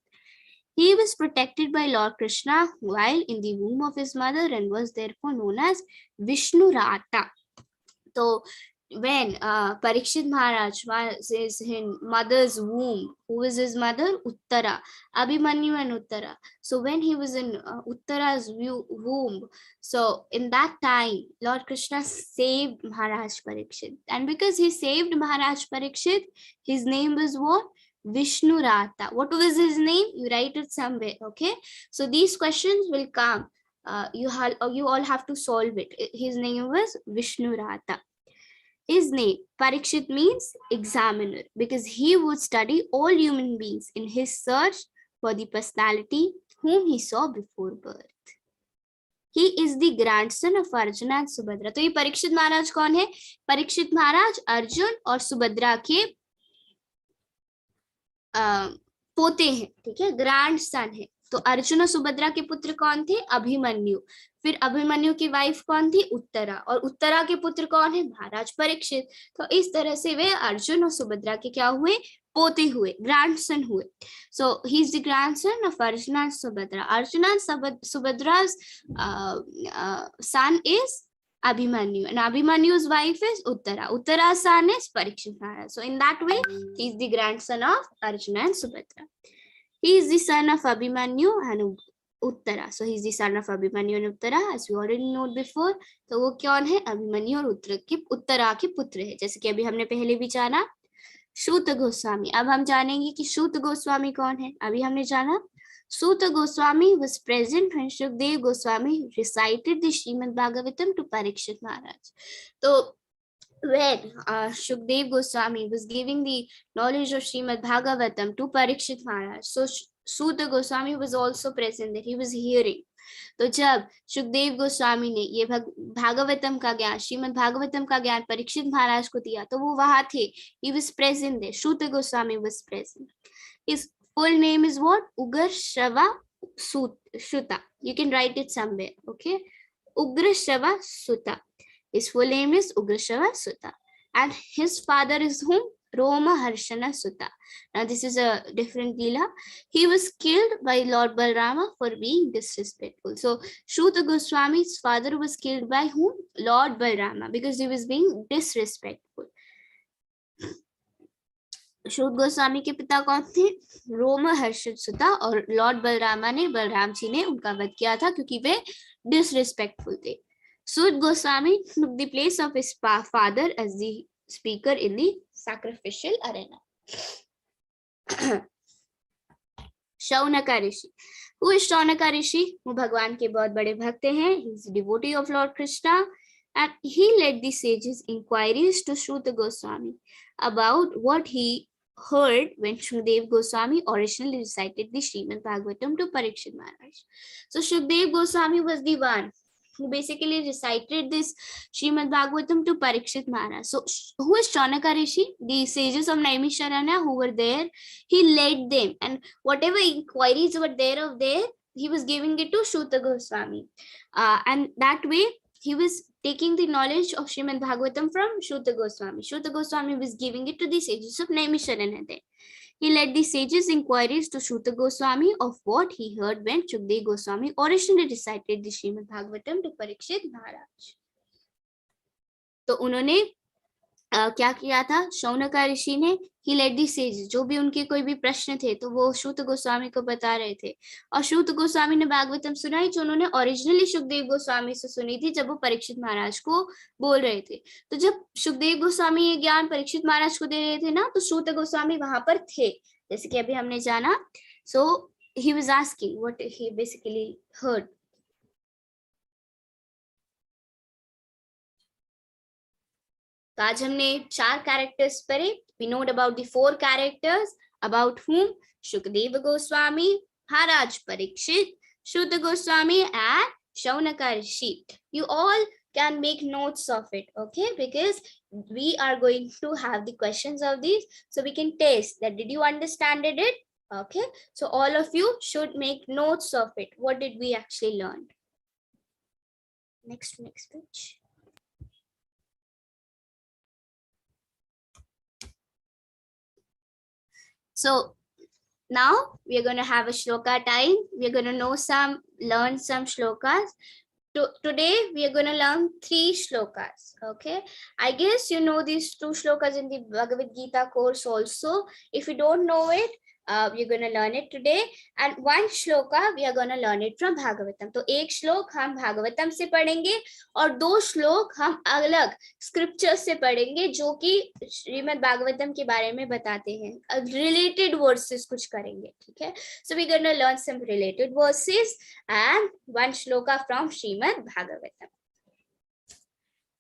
He was protected by Lord Krishna while in the womb of his mother and was therefore known as Vishnu Rata. So when Parikshit Maharaj was in mother's womb, who was his mother? Uttara, Abhimanyu and Uttara. So when he was in Uttara's womb, so in that time, Lord Krishna saved Maharaj Parikshit. And because he saved Maharaj Parikshit, his name was what? Vishnu Rata. What was his name? You write it somewhere, okay? So these questions will come. You all have to solve it. His name was Vishnu Rata. His name, Parikshit, means examiner because he would study all human beings in his search for the personality whom he saw before birth. He is the grandson of Arjuna and Subhadra. तो ये परीक्षित महाराज कौन है? परीक्षित महाराज अर्जुन और सुभद्रा के पोते हैं, ठीक है, ग्रैंड सन है। तो अर्जुन और सुभद्रा के पुत्र कौन थे? अभिमन्यु। फिर अभिमन्यु की वाइफ कौन थी? उत्तरा। और उत्तरा के पुत्र कौन है? महाराज परीक्षित। तो इस तरह से वे अर्जुन और सुभद्रा के क्या हुए? पोते हुए, ग्रैंडसन हुए। So he is the grandson of Arjun and Subhadra. Arjun and सुभद्रा's son is Abhimanyu, and Abhimanyu's wife is Uttara. Uttara's son is Parikshit Maharaj. So in that way, he is the grandson of Arjuna and Subhadra. He is the son of Abhimanyu and Uttara. So he is the son of Abhimanyu and Uttara, as we already know before. तो वो कौन है? अभिमन्यु और उत्तरा के पुत्र है, जैसे कि अभी हमने पहले भी जाना सूत गोस्वामी। अब हम जानेंगे कि सूत गोस्वामी कौन है। अभी हमने जाना Suta Goswami was present when Shukdev Goswami recited the Srimad-Bhagavatam to Parikshit Maharaj. So when Shukdev Goswami was giving the knowledge of Srimad-Bhagavatam to Parikshit Maharaj, so Suta Goswami was also present there. He was hearing. तो जब शुकदेव गोस्वामी ने ये भागवतम का ज्ञान, श्रीमद् भागवतम का ज्ञान परीक्षित महाराज को दिया, तो वो वहां थे. He was present there. Suta Goswami was present. His full name is what? Ugrashava Suta. You can write it somewhere, okay? Ugrashava Suta. His full name is Ugrashava Suta. And his father is whom? Roma Harshana Suta. Now this is a different Leela. He was killed by Lord Balrama for being disrespectful. So Suta Goswami's father was killed by whom? Lord Balrama, because he was being disrespectful. सूत गोस्वामी के पिता कौन थे? रोम हर्षित सुता. और Lord Balarama ने, बलराम जी ने उनका वध किया था क्योंकि वे डिसरिस्पेक्टफुल थे. सूत Goswami took the place of his father as the speaker in the sacrificial arena. Shaunaka Rishi. Who is Shaunaka ऋषि? वो भगवान के बहुत बड़े भक्त हैं. He is a devotee of Lord Krishna, and he led the sages inquiries to Suta Goswami about what he heard when Shukdev Goswami originally recited the Srimad-Bhagavatam to Parikshit Maharaj. So Shukdev Goswami was the one who basically recited this Srimad-Bhagavatam to Parikshit Maharaj. So who is Shaunaka Rishi? The sages of Naimisharanya who were there, he led them, and whatever inquiries were there, he was giving it to Suta Goswami. And that way he was taking the knowledge of Srimad Bhagavatam from Suta Goswami. Suta Goswami was giving it to the sages of Naimisharanya. He led the sages inquiries to Suta Goswami of what he heard when Shukdev Goswami originally recited the Srimad Bhagavatam to Parikshit Maharaj. तो उन्होंने क्या किया था शौनक ऋषि ने, ही let the says, जो भी उनके कोई भी प्रश्न थे तो वो सूत गोस्वामी को बता रहे थे, और सूत गोस्वामी ने भागवतम सुनाई जो उन्होंने ओरिजिनली सुखदेव गोस्वामी से सुनी थी जब वो परीक्षित महाराज को बोल रहे थे। तो जब सुखदेव गोस्वामी ये ज्ञान परीक्षित महाराज को दे रहे थे ना, तो सूत गोस्वामी वहां पर थे, जैसे कि अभी हमने जाना। So he was asking what he basically heard. तो आज हमने 4 कैरेक्टर्स पढ़े। We knowed about the 4 characters about whom Shukadeva Goswami, Maharaj Parikshit, Shuta Goswami and Shaunaka Rishi. You all can make notes of it, okay? Because we are going to have the questions of these, so we can test that did you understand it? Okay, so all of you should make notes of it. What did we actually learn? Next page. So now we are going to have a shloka time. We are going to learn some shlokas. Today we are going to learn 3 shlokas. Okay, I guess you know these 2 shlokas in the Bhagavad Gita course also. If you don't know it, we're going to learn it today, and 1 shloka we are going to learn it from Bhagavatam. तो एक श्लोक हम भागवतम से पढ़ेंगे और 2 श्लोक हम अलग स्क्रिप्चर्स से पढ़ेंगे जो कि श्रीमद् भागवतम के बारे में बताते हैं। रिलेटेड वर्सेस कुछ करेंगे, ठीक है? So we're going to learn some related verses and 1 shloka from Srimad Bhagavatam.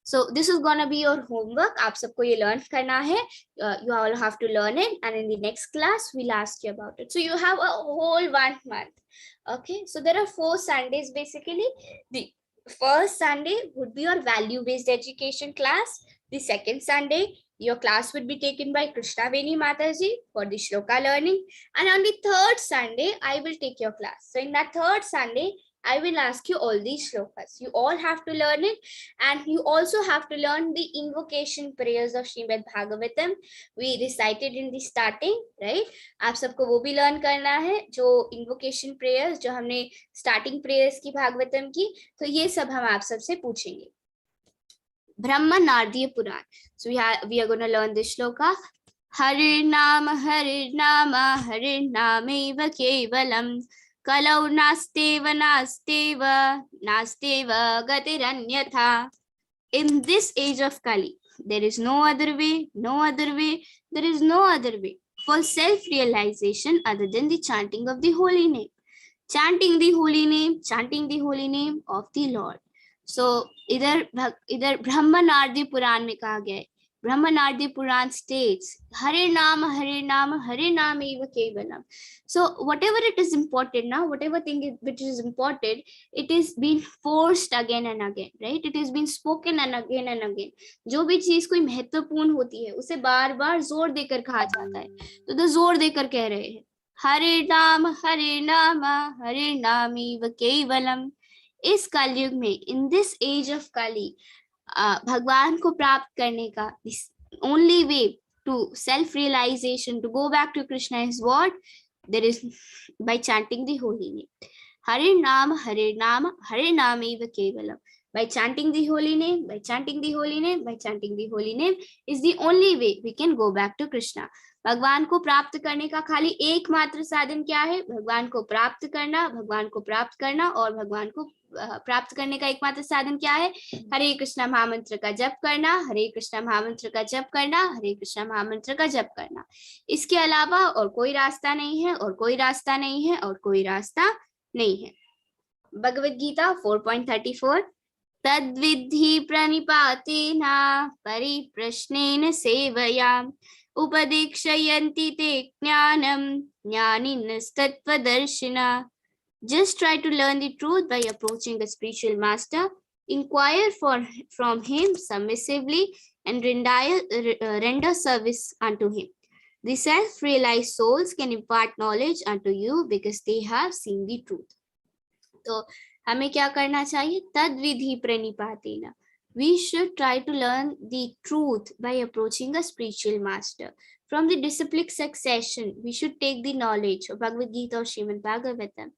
So this is gonna be your homework. आप सबको ये learn करना है. You all have to learn it, and in the next class we'll ask you about it. So you have a whole 1 month. Okay. So there are 4 Sundays basically. The first Sunday would be your value-based education class. The second Sunday, your class would be taken by Krishna Veni Mataji for the shloka learning, and on the third Sunday, I will take your class. So in that third Sunday, I will ask you all these shlokas. You all have to learn it, and you also have to learn the invocation prayers of Srimad Bhagavatam. We recited in the starting, right? आप सबको वो भी learn करना है जो invocation prayers जो हमने starting prayers की भागवतम की, तो ये सब हम आप सबसे पूछेंगे. Brahma Nardiya Puran. So we are going to learn this shloka. Harinama Harinama Harinameva Kevalam Kalau Nasteva Nasteva Nasteva Gatiranyatha. In this age of Kali, there is no other way, no other way, there is no other way for self-realization other than the chanting of the holy name. Chanting the holy name of the Lord. So इधर ब्रह्मनार्दी पुराण में कहा गया है. ब्रह्मनार्दी पुराण states हरे नाम एव केवलम. So whatever it is important now, whatever thing which is important, it is being forced again and again, right? It is being spoken and again. जो भी चीज कोई महत्वपूर्ण होती है उसे बार बार जोर देकर कहा जाता है. तो जोर देकर कह रहे हैं हरे नाम एव केवलम. इस कलयुग में, in this age of Kali, भगवान को प्राप्त करने का only way to self-realization, to go back to Krishna is what? There is by chanting the holy name. Hare Nam eva kevalam. By chanting the holy name is the only way we can go back to Krishna. भगवान को प्राप्त करने का खाली एकमात्र साधन क्या है? भगवान को प्राप्त करना और भगवान को प्राप्त करने का एकमात्र साधन क्या है? हरे कृष्णा महामंत्र का जप करना. इसके अलावा और कोई रास्ता नहीं है. भगवद गीता 4.34 तद्विद्धि प्रणिपातेन परिप्रश्नेन सेवया उपदीक्षयन्ति ते ज्ञानिनस्तत्त्वदर्शिनः. Just try to learn the truth by approaching a spiritual master. Inquire from him submissively and render service unto him. The self-realized souls can impart knowledge unto you because they have seen the truth. तो हमें क्या करना चाहिए? तद्विधि प्रणिपातेन. We should try to learn the truth by approaching a spiritual master. From the disciplic succession, we should take the knowledge of Bhagavad Gita or Srimad-Bhagavatam.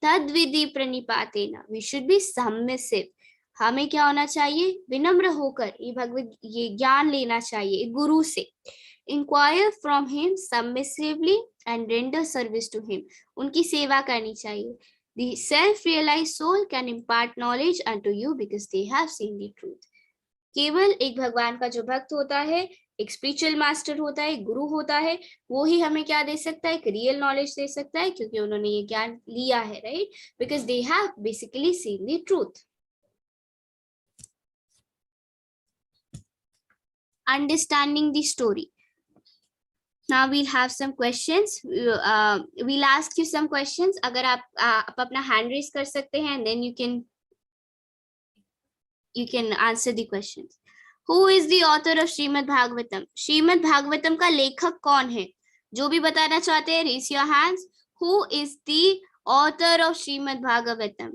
Tadvidhi pranipatena. We should be submissive हमें क्या होना चाहिए? विनम्र होकर ये ज्ञान लेना चाहिए गुरु से। Inquire from him submissively and render service to him, उनकी सेवा करनी चाहिए। The self-realized soul can impart knowledge unto you because they have seen the truth. केवल एक भगवान का जो भक्त होता है, एक स्पिरिचुअल मास्टर होता है, गुरु होता है, वो ही हमें क्या दे सकता है? एक रियल नॉलेज दे सकता है, क्योंकि उन्होंने ये ज्ञान लिया है, right? Because they have basically seen the truth. Understanding the story. Now we'll have some questions. We'll ask you some questions. अगर आप अपना hand raise कर सकते हैं, and then you can answer the questions. Who is the author of Srimad Bhagavatam? Srimad Bhagavatam का लेखक कौन है? जो भी बताना चाहते हैं, raise your hands. Who is the author of Srimad Bhagavatam?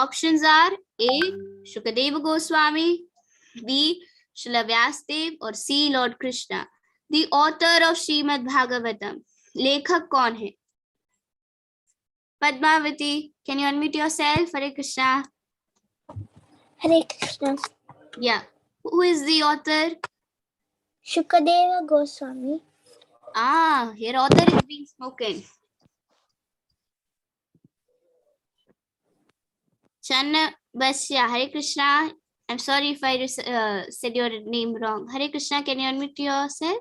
Options are A. Shukadeva Goswami, B. Srila Vyasdev, और C. Lord Krishna. The author of Srimad Bhagavatam. लेखक कौन है? Padmavati, can you unmute yourself? Hare Krishna. Hare Krishna. Yeah. Who is the author? Shukadeva Goswami. Here author is being spoken. Channa Basya, Hare Krishna. I'm sorry if I said your name wrong. Hare Krishna, can you unmute yourself?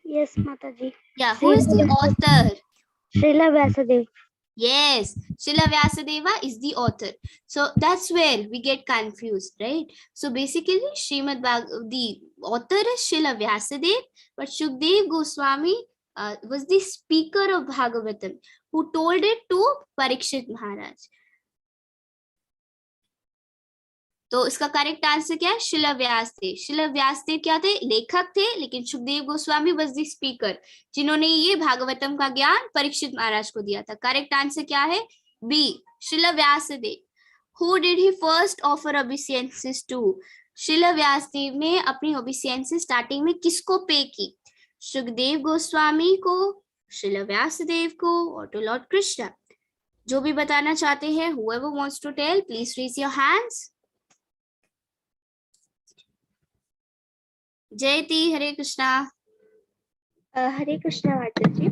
Yes, Mataji. Yeah, who is the author? Srila Vyasadeva. Yes, Srila Vyasadeva is the author. So that's where we get confused, right? So basically, the author is Srila Vyasadeva, but Shukdev Goswami was the speaker of Bhagavatam, who told it to Parikshit Maharaj. तो इसका correct answer क्या है? शिला व्यासदेव। शिला व्यासदेव क्या थे? लेखक थे, लेकिन Sukhdev Goswami was the speaker, जिन्होंने ये भागवतम का ज्ञान परीक्षित महाराज को दिया था। करेक्ट आंसर क्या है? B, Srila Vyasadev. Who did he first offer obeisances to? Srila Vyasadev ने अपनी ओबीसेंसेस स्टार्टिंग में किसको पे की? सुखदेव गोस्वामी को, शिला व्यासदेव को, और टू लॉर्ड कृष्ण। जो भी बताना चाहते हैं, whoever wants to tell, please raise your hands. Jayati, Hare Krishna. Hare Krishna, Mataji.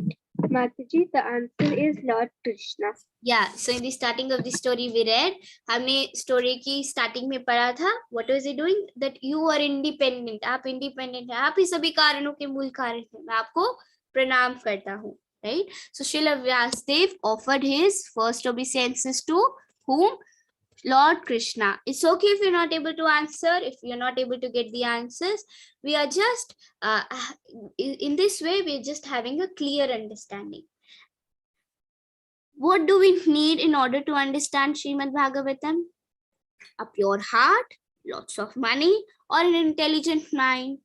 Mataji, the answer is Lord Krishna. Yeah, so in the starting of the story we read, हमने story की starting में पढ़ा था, what was he doing? That you are independent. आप independent हैं, आप ही सभी कारणों के मूल कारण हैं, मैं आपको प्रणाम करता हूँ, right? So Srila Vyasdev offered his first obeisances to whom? Lord Krishna. It's okay if you're not able to answer, if you're not able to get the answers. We are just, in this way, we're just having a clear understanding. What do we need in order to understand Srimad Bhagavatam? A pure heart, lots of money, or an intelligent mind.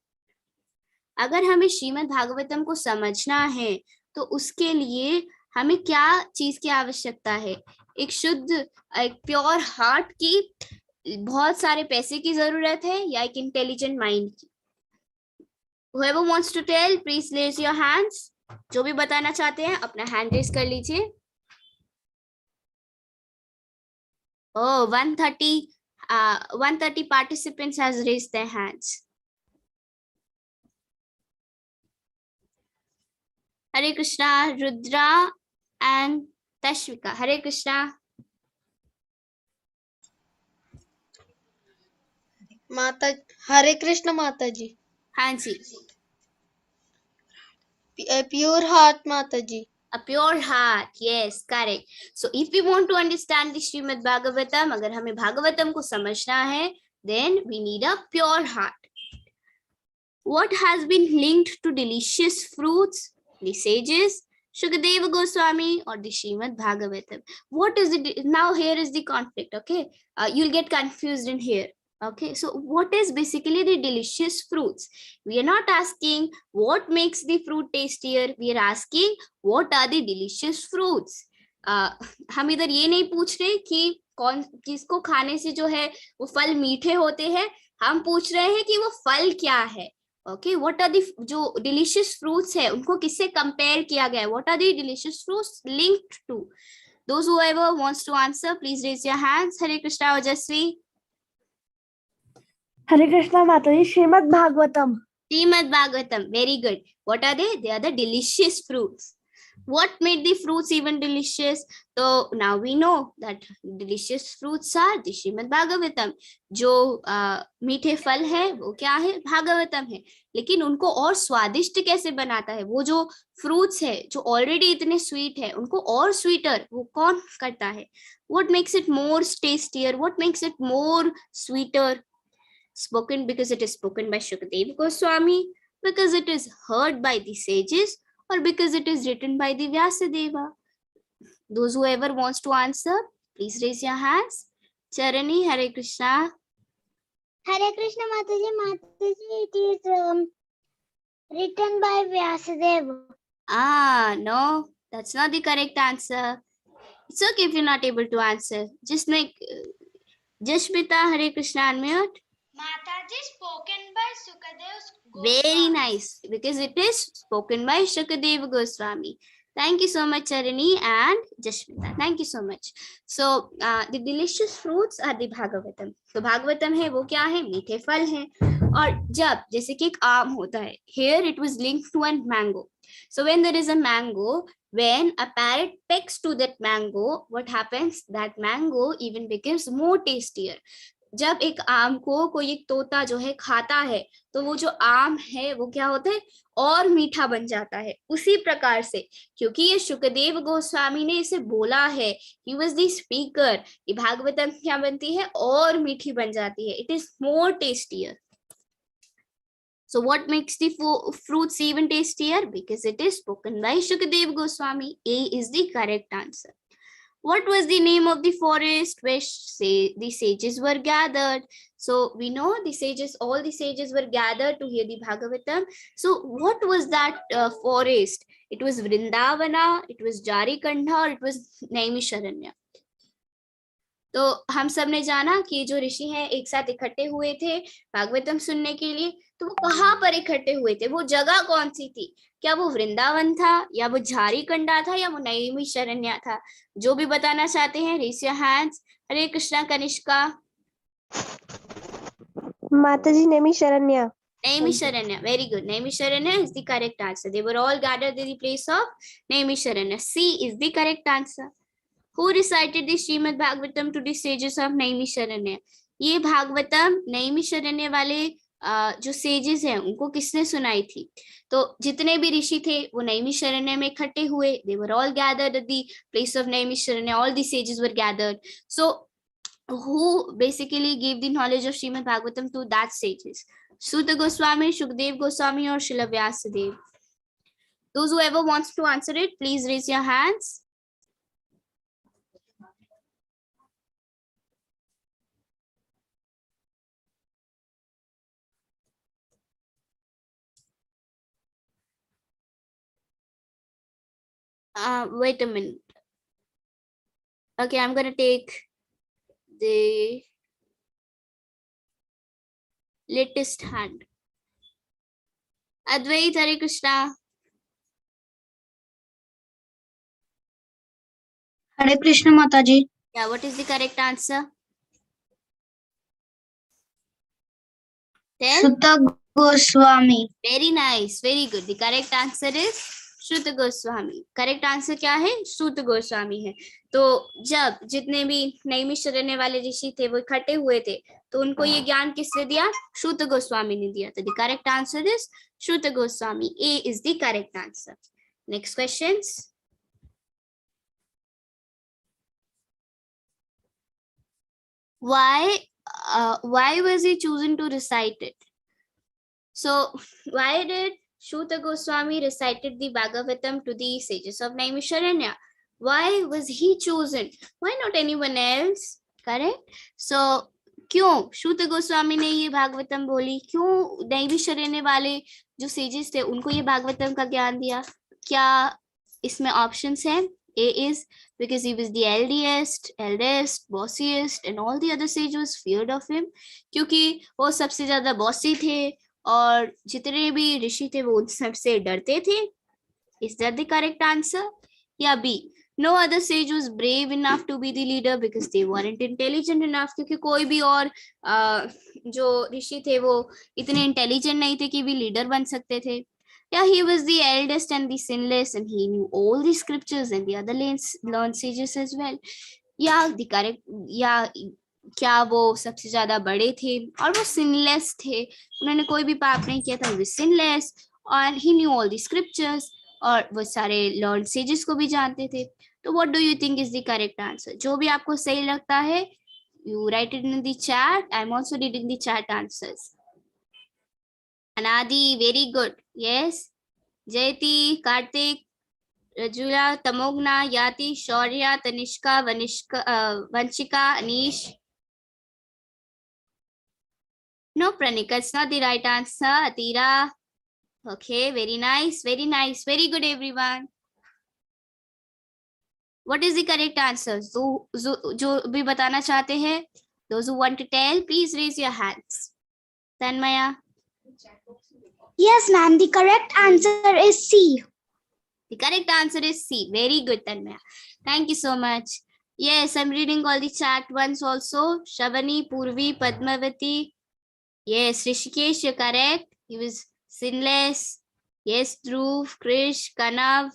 अगर हमें श्रीमद् भागवतम को समझना है, तो उसके लिए हमें क्या चीज की आवश्यकता है? एक शुद्ध, एक प्योर हार्ट की, बहुत सारे पैसे की जरूरत है, या एक इंटेलिजेंट माइंड की? Whoever wants to tell, please raise your hands. जो भी बताना चाहते हैं, अपना हैंड रेज कर लीजिए. Oh, 130 participants has raised their hands. Hare Krishna, Rudra and Tashvika. Hare Krishna. माता हरे कृष्ण माता जी. हाँ जी. Pure heart माता जी. A pure heart, yes, correct. So if we want to understand the Srimad Bhagavatam, अगर हमें भागवतम को समझना है, then we need a pure heart. What has been linked to delicious fruits? The sages, Shukadeva Goswami, or the Srimad Bhagavatam? What is it? Now here is the conflict, okay? You'll get confused in here. Okay, so what is basically the delicious fruits? We are not asking what makes the fruit tastier. We are asking what are the delicious fruits. हम इधर ये नहीं पूछ रहे कि कौन किसको खाने से जो है वो फल मीठे होते हैं. हम पूछ रहे हैं कि वो फल क्या है. Okay, what are the जो delicious fruits है उनको किससे compare किया गया है? What are the delicious fruits linked to? Those whoever wants to answer, please raise your hands. Hare Krishna Ojasvi. Hare Krishna Mataji, Srimad Bhagavatam. Srimad-Bhagavatam. Very good. What are they? They are the delicious fruits. What made the fruits even delicious? So now we know that delicious fruits are the Srimad-Bhagavatam. जो मीठे फल है वो क्या है? भागवतम है. लेकिन उनको और स्वादिष्ट कैसे बनाता है? वो जो फ्रूट्स है जो ऑलरेडी इतने स्वीट है उनको और स्वीटर वो कौन करता है? What makes it more tastier? What makes it more sweeter? Spoken because it is spoken by Shukadeva Goswami, because it is heard by the sages, or because it is written by the Vyasadeva. Those whoever wants to answer, please raise your hands. Charani, Hare Krishna. Hare Krishna Mataji, Mataji, it is written by Vyasadeva. No, that's not the correct answer. It's okay if you're not able to answer. Just make Jashmita, Hare Krishna, unmute. Mataji, spoken by Sukadeva. Very nice, because it is spoken by Shukadeva Goswami. Thank you so much, Charani and Jashmita. Thank you so much. So, the delicious fruits are the Bhagavatam. तो भागवतम है वो क्या है? मीठे फल हैं. और जब जैसे कि एक आम होता है, here it was linked to a mango. So when there is a mango, when a parrot pecks to that mango, what happens? That mango even becomes more tastier. जब एक आम को कोई एक तोता जो है खाता है तो वो जो आम है वो क्या होता है? और मीठा बन जाता है. उसी प्रकार से क्योंकि ये शुकदेव गोस्वामी ने इसे बोला है, he was the speaker, ये भागवतम क्या बनती है? और मीठी बन जाती है. It is more tastier. So what makes the fruits even tastier? Because it is spoken by Shukadeva Goswami. A is the correct answer. What was the name of the forest where the sages were gathered? So we know the sages, all the sages were gathered to hear the Bhagavatam. So what was that forest? It was Vrindavana, it was Jarikandha, or it was Naimisharanya. तो हम सब ने जाना कि जो ऋषि हैं एक साथ इकट्ठे हुए थे भागवतम सुनने के लिए. तो वो कहाँ पर इकट्ठे हुए थे? वो जगह कौन सी थी? क्या वो वृंदावन था, या वो झारीकंडा था, या वो नैमिषारण्य था? जो भी बताना चाहते हैं, raise your hands. Hare Krishna Kanishka. Mataji, Naimisharanya. Naimisharanya. Very good. Naimisharanya is the correct answer. They were all gathered in the place of Naimisharanya. C is the correct answer. Who recited the Srimad Bhagavatam to the sages of Naimisharanya? ये भागवतम नैमिषारण्य वाले जो sages हैं उनको किसने सुनाई थी? तो जितने भी ऋषि थे वो नैमिषारण्य में इकट्ठे हुए. They were all gathered at the place of Naimisharanya. All the sages were gathered. So who basically gave the knowledge of Srimad Bhagavatam to that sages? Suta Goswami, Shukdev Goswami, or Srila Vyasadeva? Those whoever wants to answer it, please raise your hands. Wait a minute. Okay, I'm gonna take the latest hand. Advait, Hare Krishna. Hare Krishna Mataji. Yeah, what is the correct answer? Tell. Sutta Goswami. Very nice, very good. The correct answer is श्रुत Goswami. Correct answer क्या है? श्रुत गोस्वामी है. तो जब जितने भी नैमिषारण्य वाले ऋषि थे वो इकट्ठे हुए थे तो उनको ये ज्ञान किसने दिया? श्रुत गोस्वामी ने दिया. तो the correct answer is Shruta Goswami. A is the correct answer. Next questions. Why was he chosen to recite it? So why did Shuta Goswami recited the Bhagavatam to the sages of Naimisharanya? Why was he chosen? Why not anyone else? Correct? So, क्यों Shuta Goswami ने ये भागवतम बोली? क्यों नैमिषारण्य वाले जो sages थे उनको ये भागवतम का ज्ञान दिया? क्या इसमें options हैं? A is because he was the eldest, bossiest, and all the other sages feared of him. क्योंकि वो सबसे ज्यादा bossy थे और जितने भी ऋषि थे वो उन सबसे डरते थे. Is that the correct answer? या B? No other sage was brave enough to be the leader because they weren't intelligent enough. क्योंकि कोई भी और जो ऋषि थे वो इतने इंटेलिजेंट नहीं थे कि भी लीडर बन सकते थे. Yeah, he was the eldest and the sinless, and he knew all the scriptures and the other learned sages as well. Yeah, the correct. Yeah, क्या वो सबसे ज्यादा बड़े थे और वो सिनलेस थे. उन्होंने कोई भी पाप नहीं किया था. He was sinless and he knew all the scriptures. और वो सारे लॉर्ड सेजेस को भी जानते थे. तो what do you think is the correct answer? जो भी आपको सही लगता है you right it in the chat. I am also reading the chat answers. अनादि वेरी गुड. यस. जयति, कार्तिक, रजुला, तमोगना, याति, Shaurya, Tanishka, Vanshika, Anish. No, Pranika, it's not the right answer. Atira. Okay, very nice, very nice. Very good, everyone. What is the correct answer? जो भी बताना चाहते हैं, those who want to tell, please raise your hands. Tanmaya. Yes, ma'am. The correct answer is C. The correct answer is C. Very good, Tanmaya. Thank you so much. Yes, I'm reading all the chat ones also. Shavani, Purvi, Padmavati. Yes, Rishikesh, you're correct. He was sinless. Yes, Dhruv, Krish, Kanav,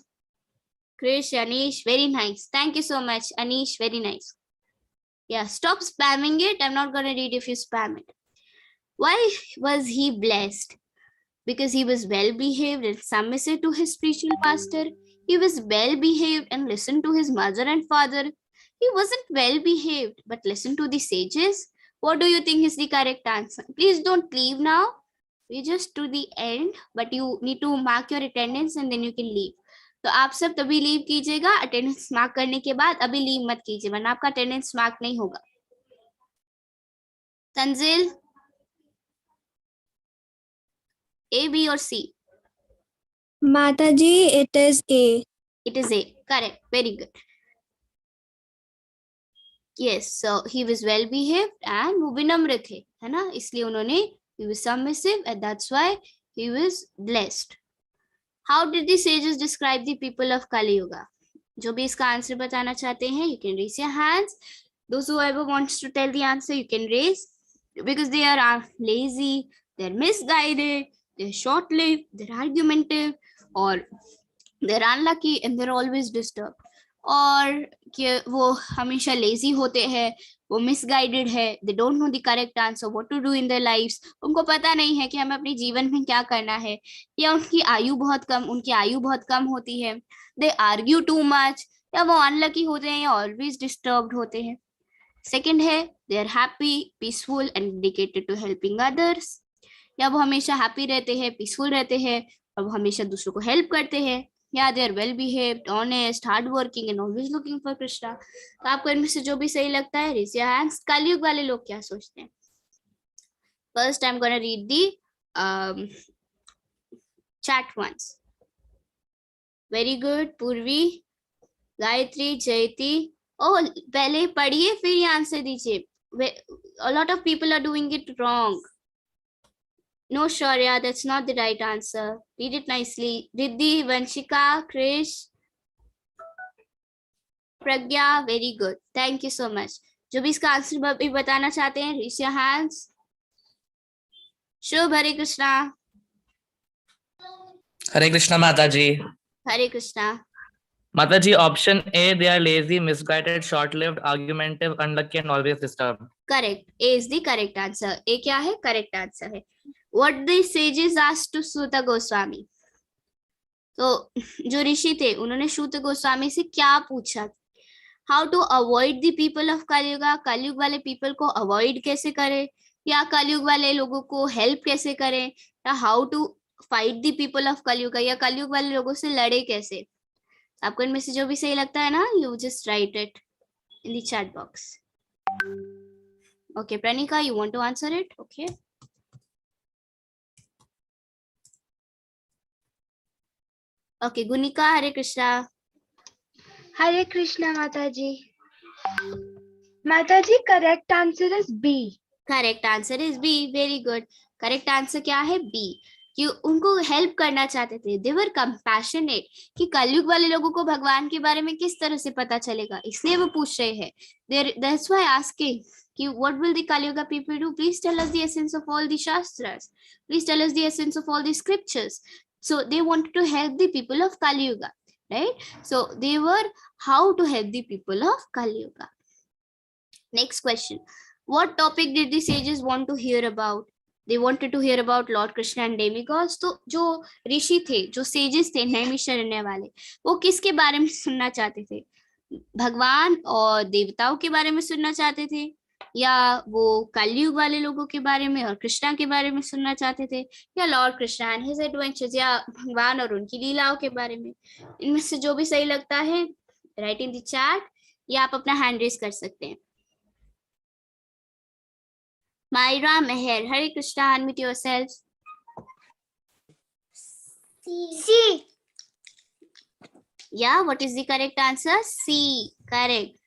Krish, Anish. Very nice. Thank you so much, Anish. Very nice. Yeah, stop spamming it. I'm not going to read if you spam it. Why was he blessed? Because he was well behaved and submissive to his spiritual master. He was well behaved and listened to his mother and father. He wasn't well behaved but listened to the sages. What do you think is the correct answer? Please don't leave now. We just to the end, but you need to mark your attendance and then you can leave. तो आप सब तभी leave कीजिएगा attendance mark करने के बाद. अभी leave मत कीजिए वरना आपका अटेंडेंस मार्क नहीं होगा. Tanzil, A, B or C? Mataji, it is A. It is A. Correct. Very good. Yes, so he was well behaved and वो विनम्र थे, है ना? इसलिए उन्होंने he was submissive and that's why he was blessed. How did the sages describe the people of Kali Yuga? जो भी इसका आंसर बताना चाहते हैं, you can raise your hands. Those who ever wants to tell the answer, you can raise. Because they are lazy, they're misguided, they're short-lived, they're argumentative, or they're unlucky and they're always disturbed. और कि वो हमेशा lazy होते हैं, वो misguided है, they don't know the correct answer what to do in their lives. उनको पता नहीं है कि हमें अपने जीवन में क्या करना है, या उनकी आयु बहुत कम होती है, दे आर्ग्यू टू मच, या वो अनलकी होते हैं या ऑलवेज डिस्टर्ब्ड होते हैं. सेकंड है they are happy, peaceful and dedicated to helping others, या वो हमेशा हैप्पी रहते हैं, पीसफुल रहते हैं और वो हमेशा दूसरों को हेल्प करते हैं. Yeah, they are well behaved, honest, hardworking and always looking for Krishna. तो आपको इनमें से जो भी सही लगता है raise your hands. कलयुग वाले लोग क्या सोचते हैं? First, I'm gonna read the chat ones. Very good, Purvi, Gayatri, Jayati. Oh, पहले पढ़िए फिर ये आंसर दीजिए. A lot of people are doing it wrong. No, Shaurya, that's not the right answer. Read it nicely. Riddhi, Vanshika, Krish, Pragya, very good. Thank you so much. जो भी इसका answer भी बताना चाहते हैं, raise your hands. Shubh, Hare Krishna. Hare Krishna, Mataji. Hare Krishna. Mataji, option A, they are lazy, misguided, short-lived, argumentative, unlucky, and always disturbed. Correct. A is the correct answer. A क्या है? Correct answer है. What the sages asked to Suta Goswami? तो जो ऋषि थे उन्होंने सूत गोस्वामी से क्या पूछा? How to avoid the people of Kalyuga? कलयुग वाले people को avoid कैसे करें, या कलयुग वाले लोगों को help कैसे करें, या how to fight the people of Kalyuga, या कलयुग वाले लोगों से लड़े कैसे? आपको इनमें से जो भी सही लगता है ना, you just write it in the chat box. Okay, Pranika, you want to answer it? Okay. Okay, Gunika, Hare Krishna. Hare Krishna, Mataji. Mataji, correct answer is B. Correct answer is B. Very good. Correct answer क्या है? B. कि उनको help करना चाहते थे. They were compassionate कि कलयुग वाले लोगों को भगवान के बारे में किस तरह से पता चलेगा, इसलिए वो पूछ रहे हैं. That's why asking कि what will the Kali-yuga people do? Please tell us the essence of all the shastras. Please tell us the essence of all the scriptures. So they wanted to help the people of Kali-yuga, right? So they were how to help the people of Kali-yuga. Next question. What topic did the sages want to hear about? They wanted to hear about Lord Krishna and demigods. तो जो ऋषि थे, जो sages थे, नैमिषारण्य वाले, वो किसके बारे में सुनना चाहते थे? भगवान और देवताओं के बारे में सुनना चाहते थे, या वो कलयुग वाले लोगों के बारे में और कृष्णा के बारे में सुनना चाहते थे, या Lord Krishna and his adventures, या भगवान और उनकी लीलाओं के बारे में? इनमें से जो भी सही लगता है राइट इन द चैट, या आप अपना हैंड रेज कर सकते हैं. Myra Meher, Hare Krishna, unmute yourself. C. Yeah, what is the correct answer? C, correct.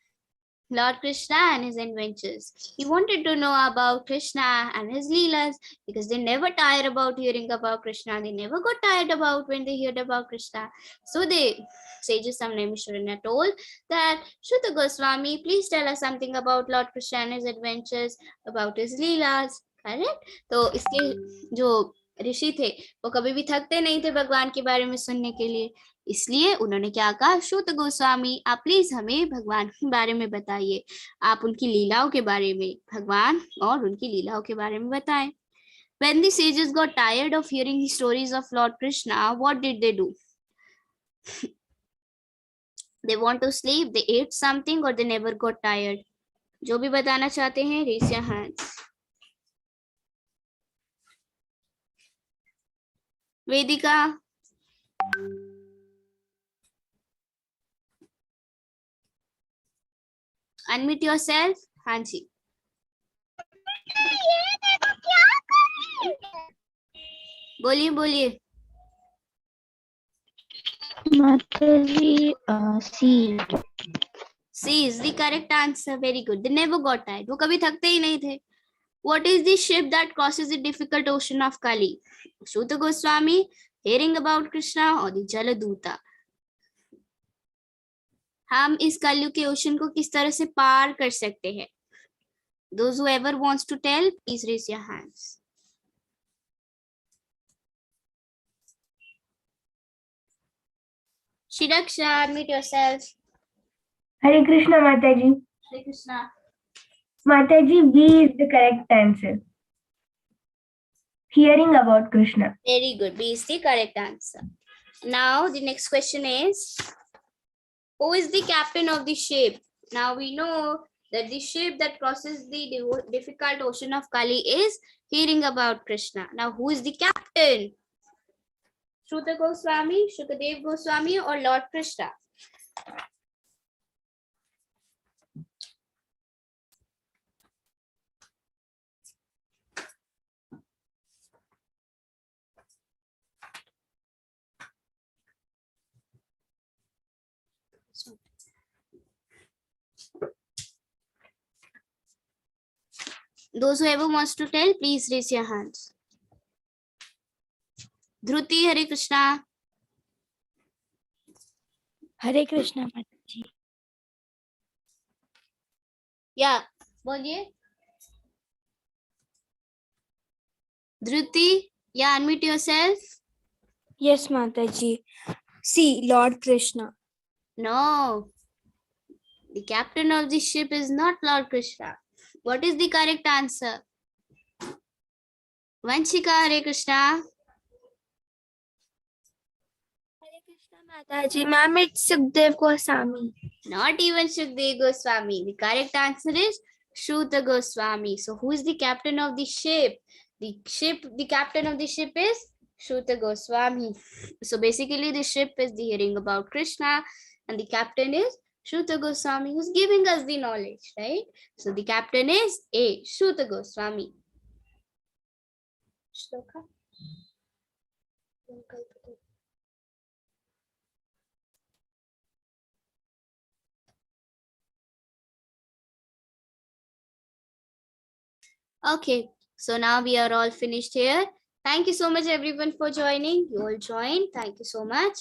Lord Krishna and his adventures. He wanted to know about Krishna and his leelas because they never tired about hearing about Krishna. They never got tired about when they heard about Krishna. So they, sages Samnaimisharanya told that, Shruta Goswami, please tell us something about Lord Krishna and his adventures, about his leelas. Correct? तो इसके जो ऋषि थे वो कभी भी थकते नहीं थे भगवान के बारे में सुनने के लिए, इसलिए उन्होंने क्या कहा, श्रुत गोस्वामी आप प्लीज हमें भगवान के बारे में बताइए, आप उनकी लीलाओं के बारे में, भगवान और उनकी लीलाओं के बारे में बताएं. When the sages got tired of hearing the stories of Lord Krishna, what did they do? They want to sleep, they ate something, or they never got tired? जो भी बताना चाहते हैं, raise your hands. Vedika, unmute yourself. हाँ जी, बोलिए बोलिए. Mataji, C. C is the correct answer. Very good. They never got tired. वो कभी थकते ही नहीं थे. What is the ship that crosses the difficult ocean of Kali? Shruta Goswami, hearing about Krishna, or the Jaladuta? हम इस कलयुग के ocean को किस तरह से पार कर सकते हैं? Those who ever wants to tell, please raise your hands. Shiraksha, admit yourself. Hare Krishna, Mataji. Hare Krishna. Mataji, B is the correct answer. Hearing about Krishna. Very good. B is the correct answer. Now the next question is, who is the captain of the ship? Now we know that the ship that crosses the difficult ocean of Kali is hearing about Krishna. Now who is the captain? Shruta Goswami, Shukadev Goswami, or Lord Krishna? Those who ever wants to tell, please raise your hands. Dhruti, Hare Krishna. Hare Krishna, Mataji. Yeah, बोलिए. Dhruti, yeah, unmute yourself. Yes, Mataji. C. Lord Krishna. No, the captain of the ship is not Lord Krishna. What is the correct answer? Vanshika, Hare Krishna. Hare Krishna, Mataji. Ma'am, it's Sukhdev Goswami. Not even Shukdev Goswami. The correct answer is Shruta Goswami. So who is the captain of the ship? The captain of the ship is Shruta Goswami. So basically the ship is the hearing about Krishna and the captain is Shruta Goswami, who's giving us the knowledge, right? So the captain is A, Shruta Goswami. Shloka. Okay, so now we are all finished here. Thank you so much everyone for joining. You all joined. Thank you so much.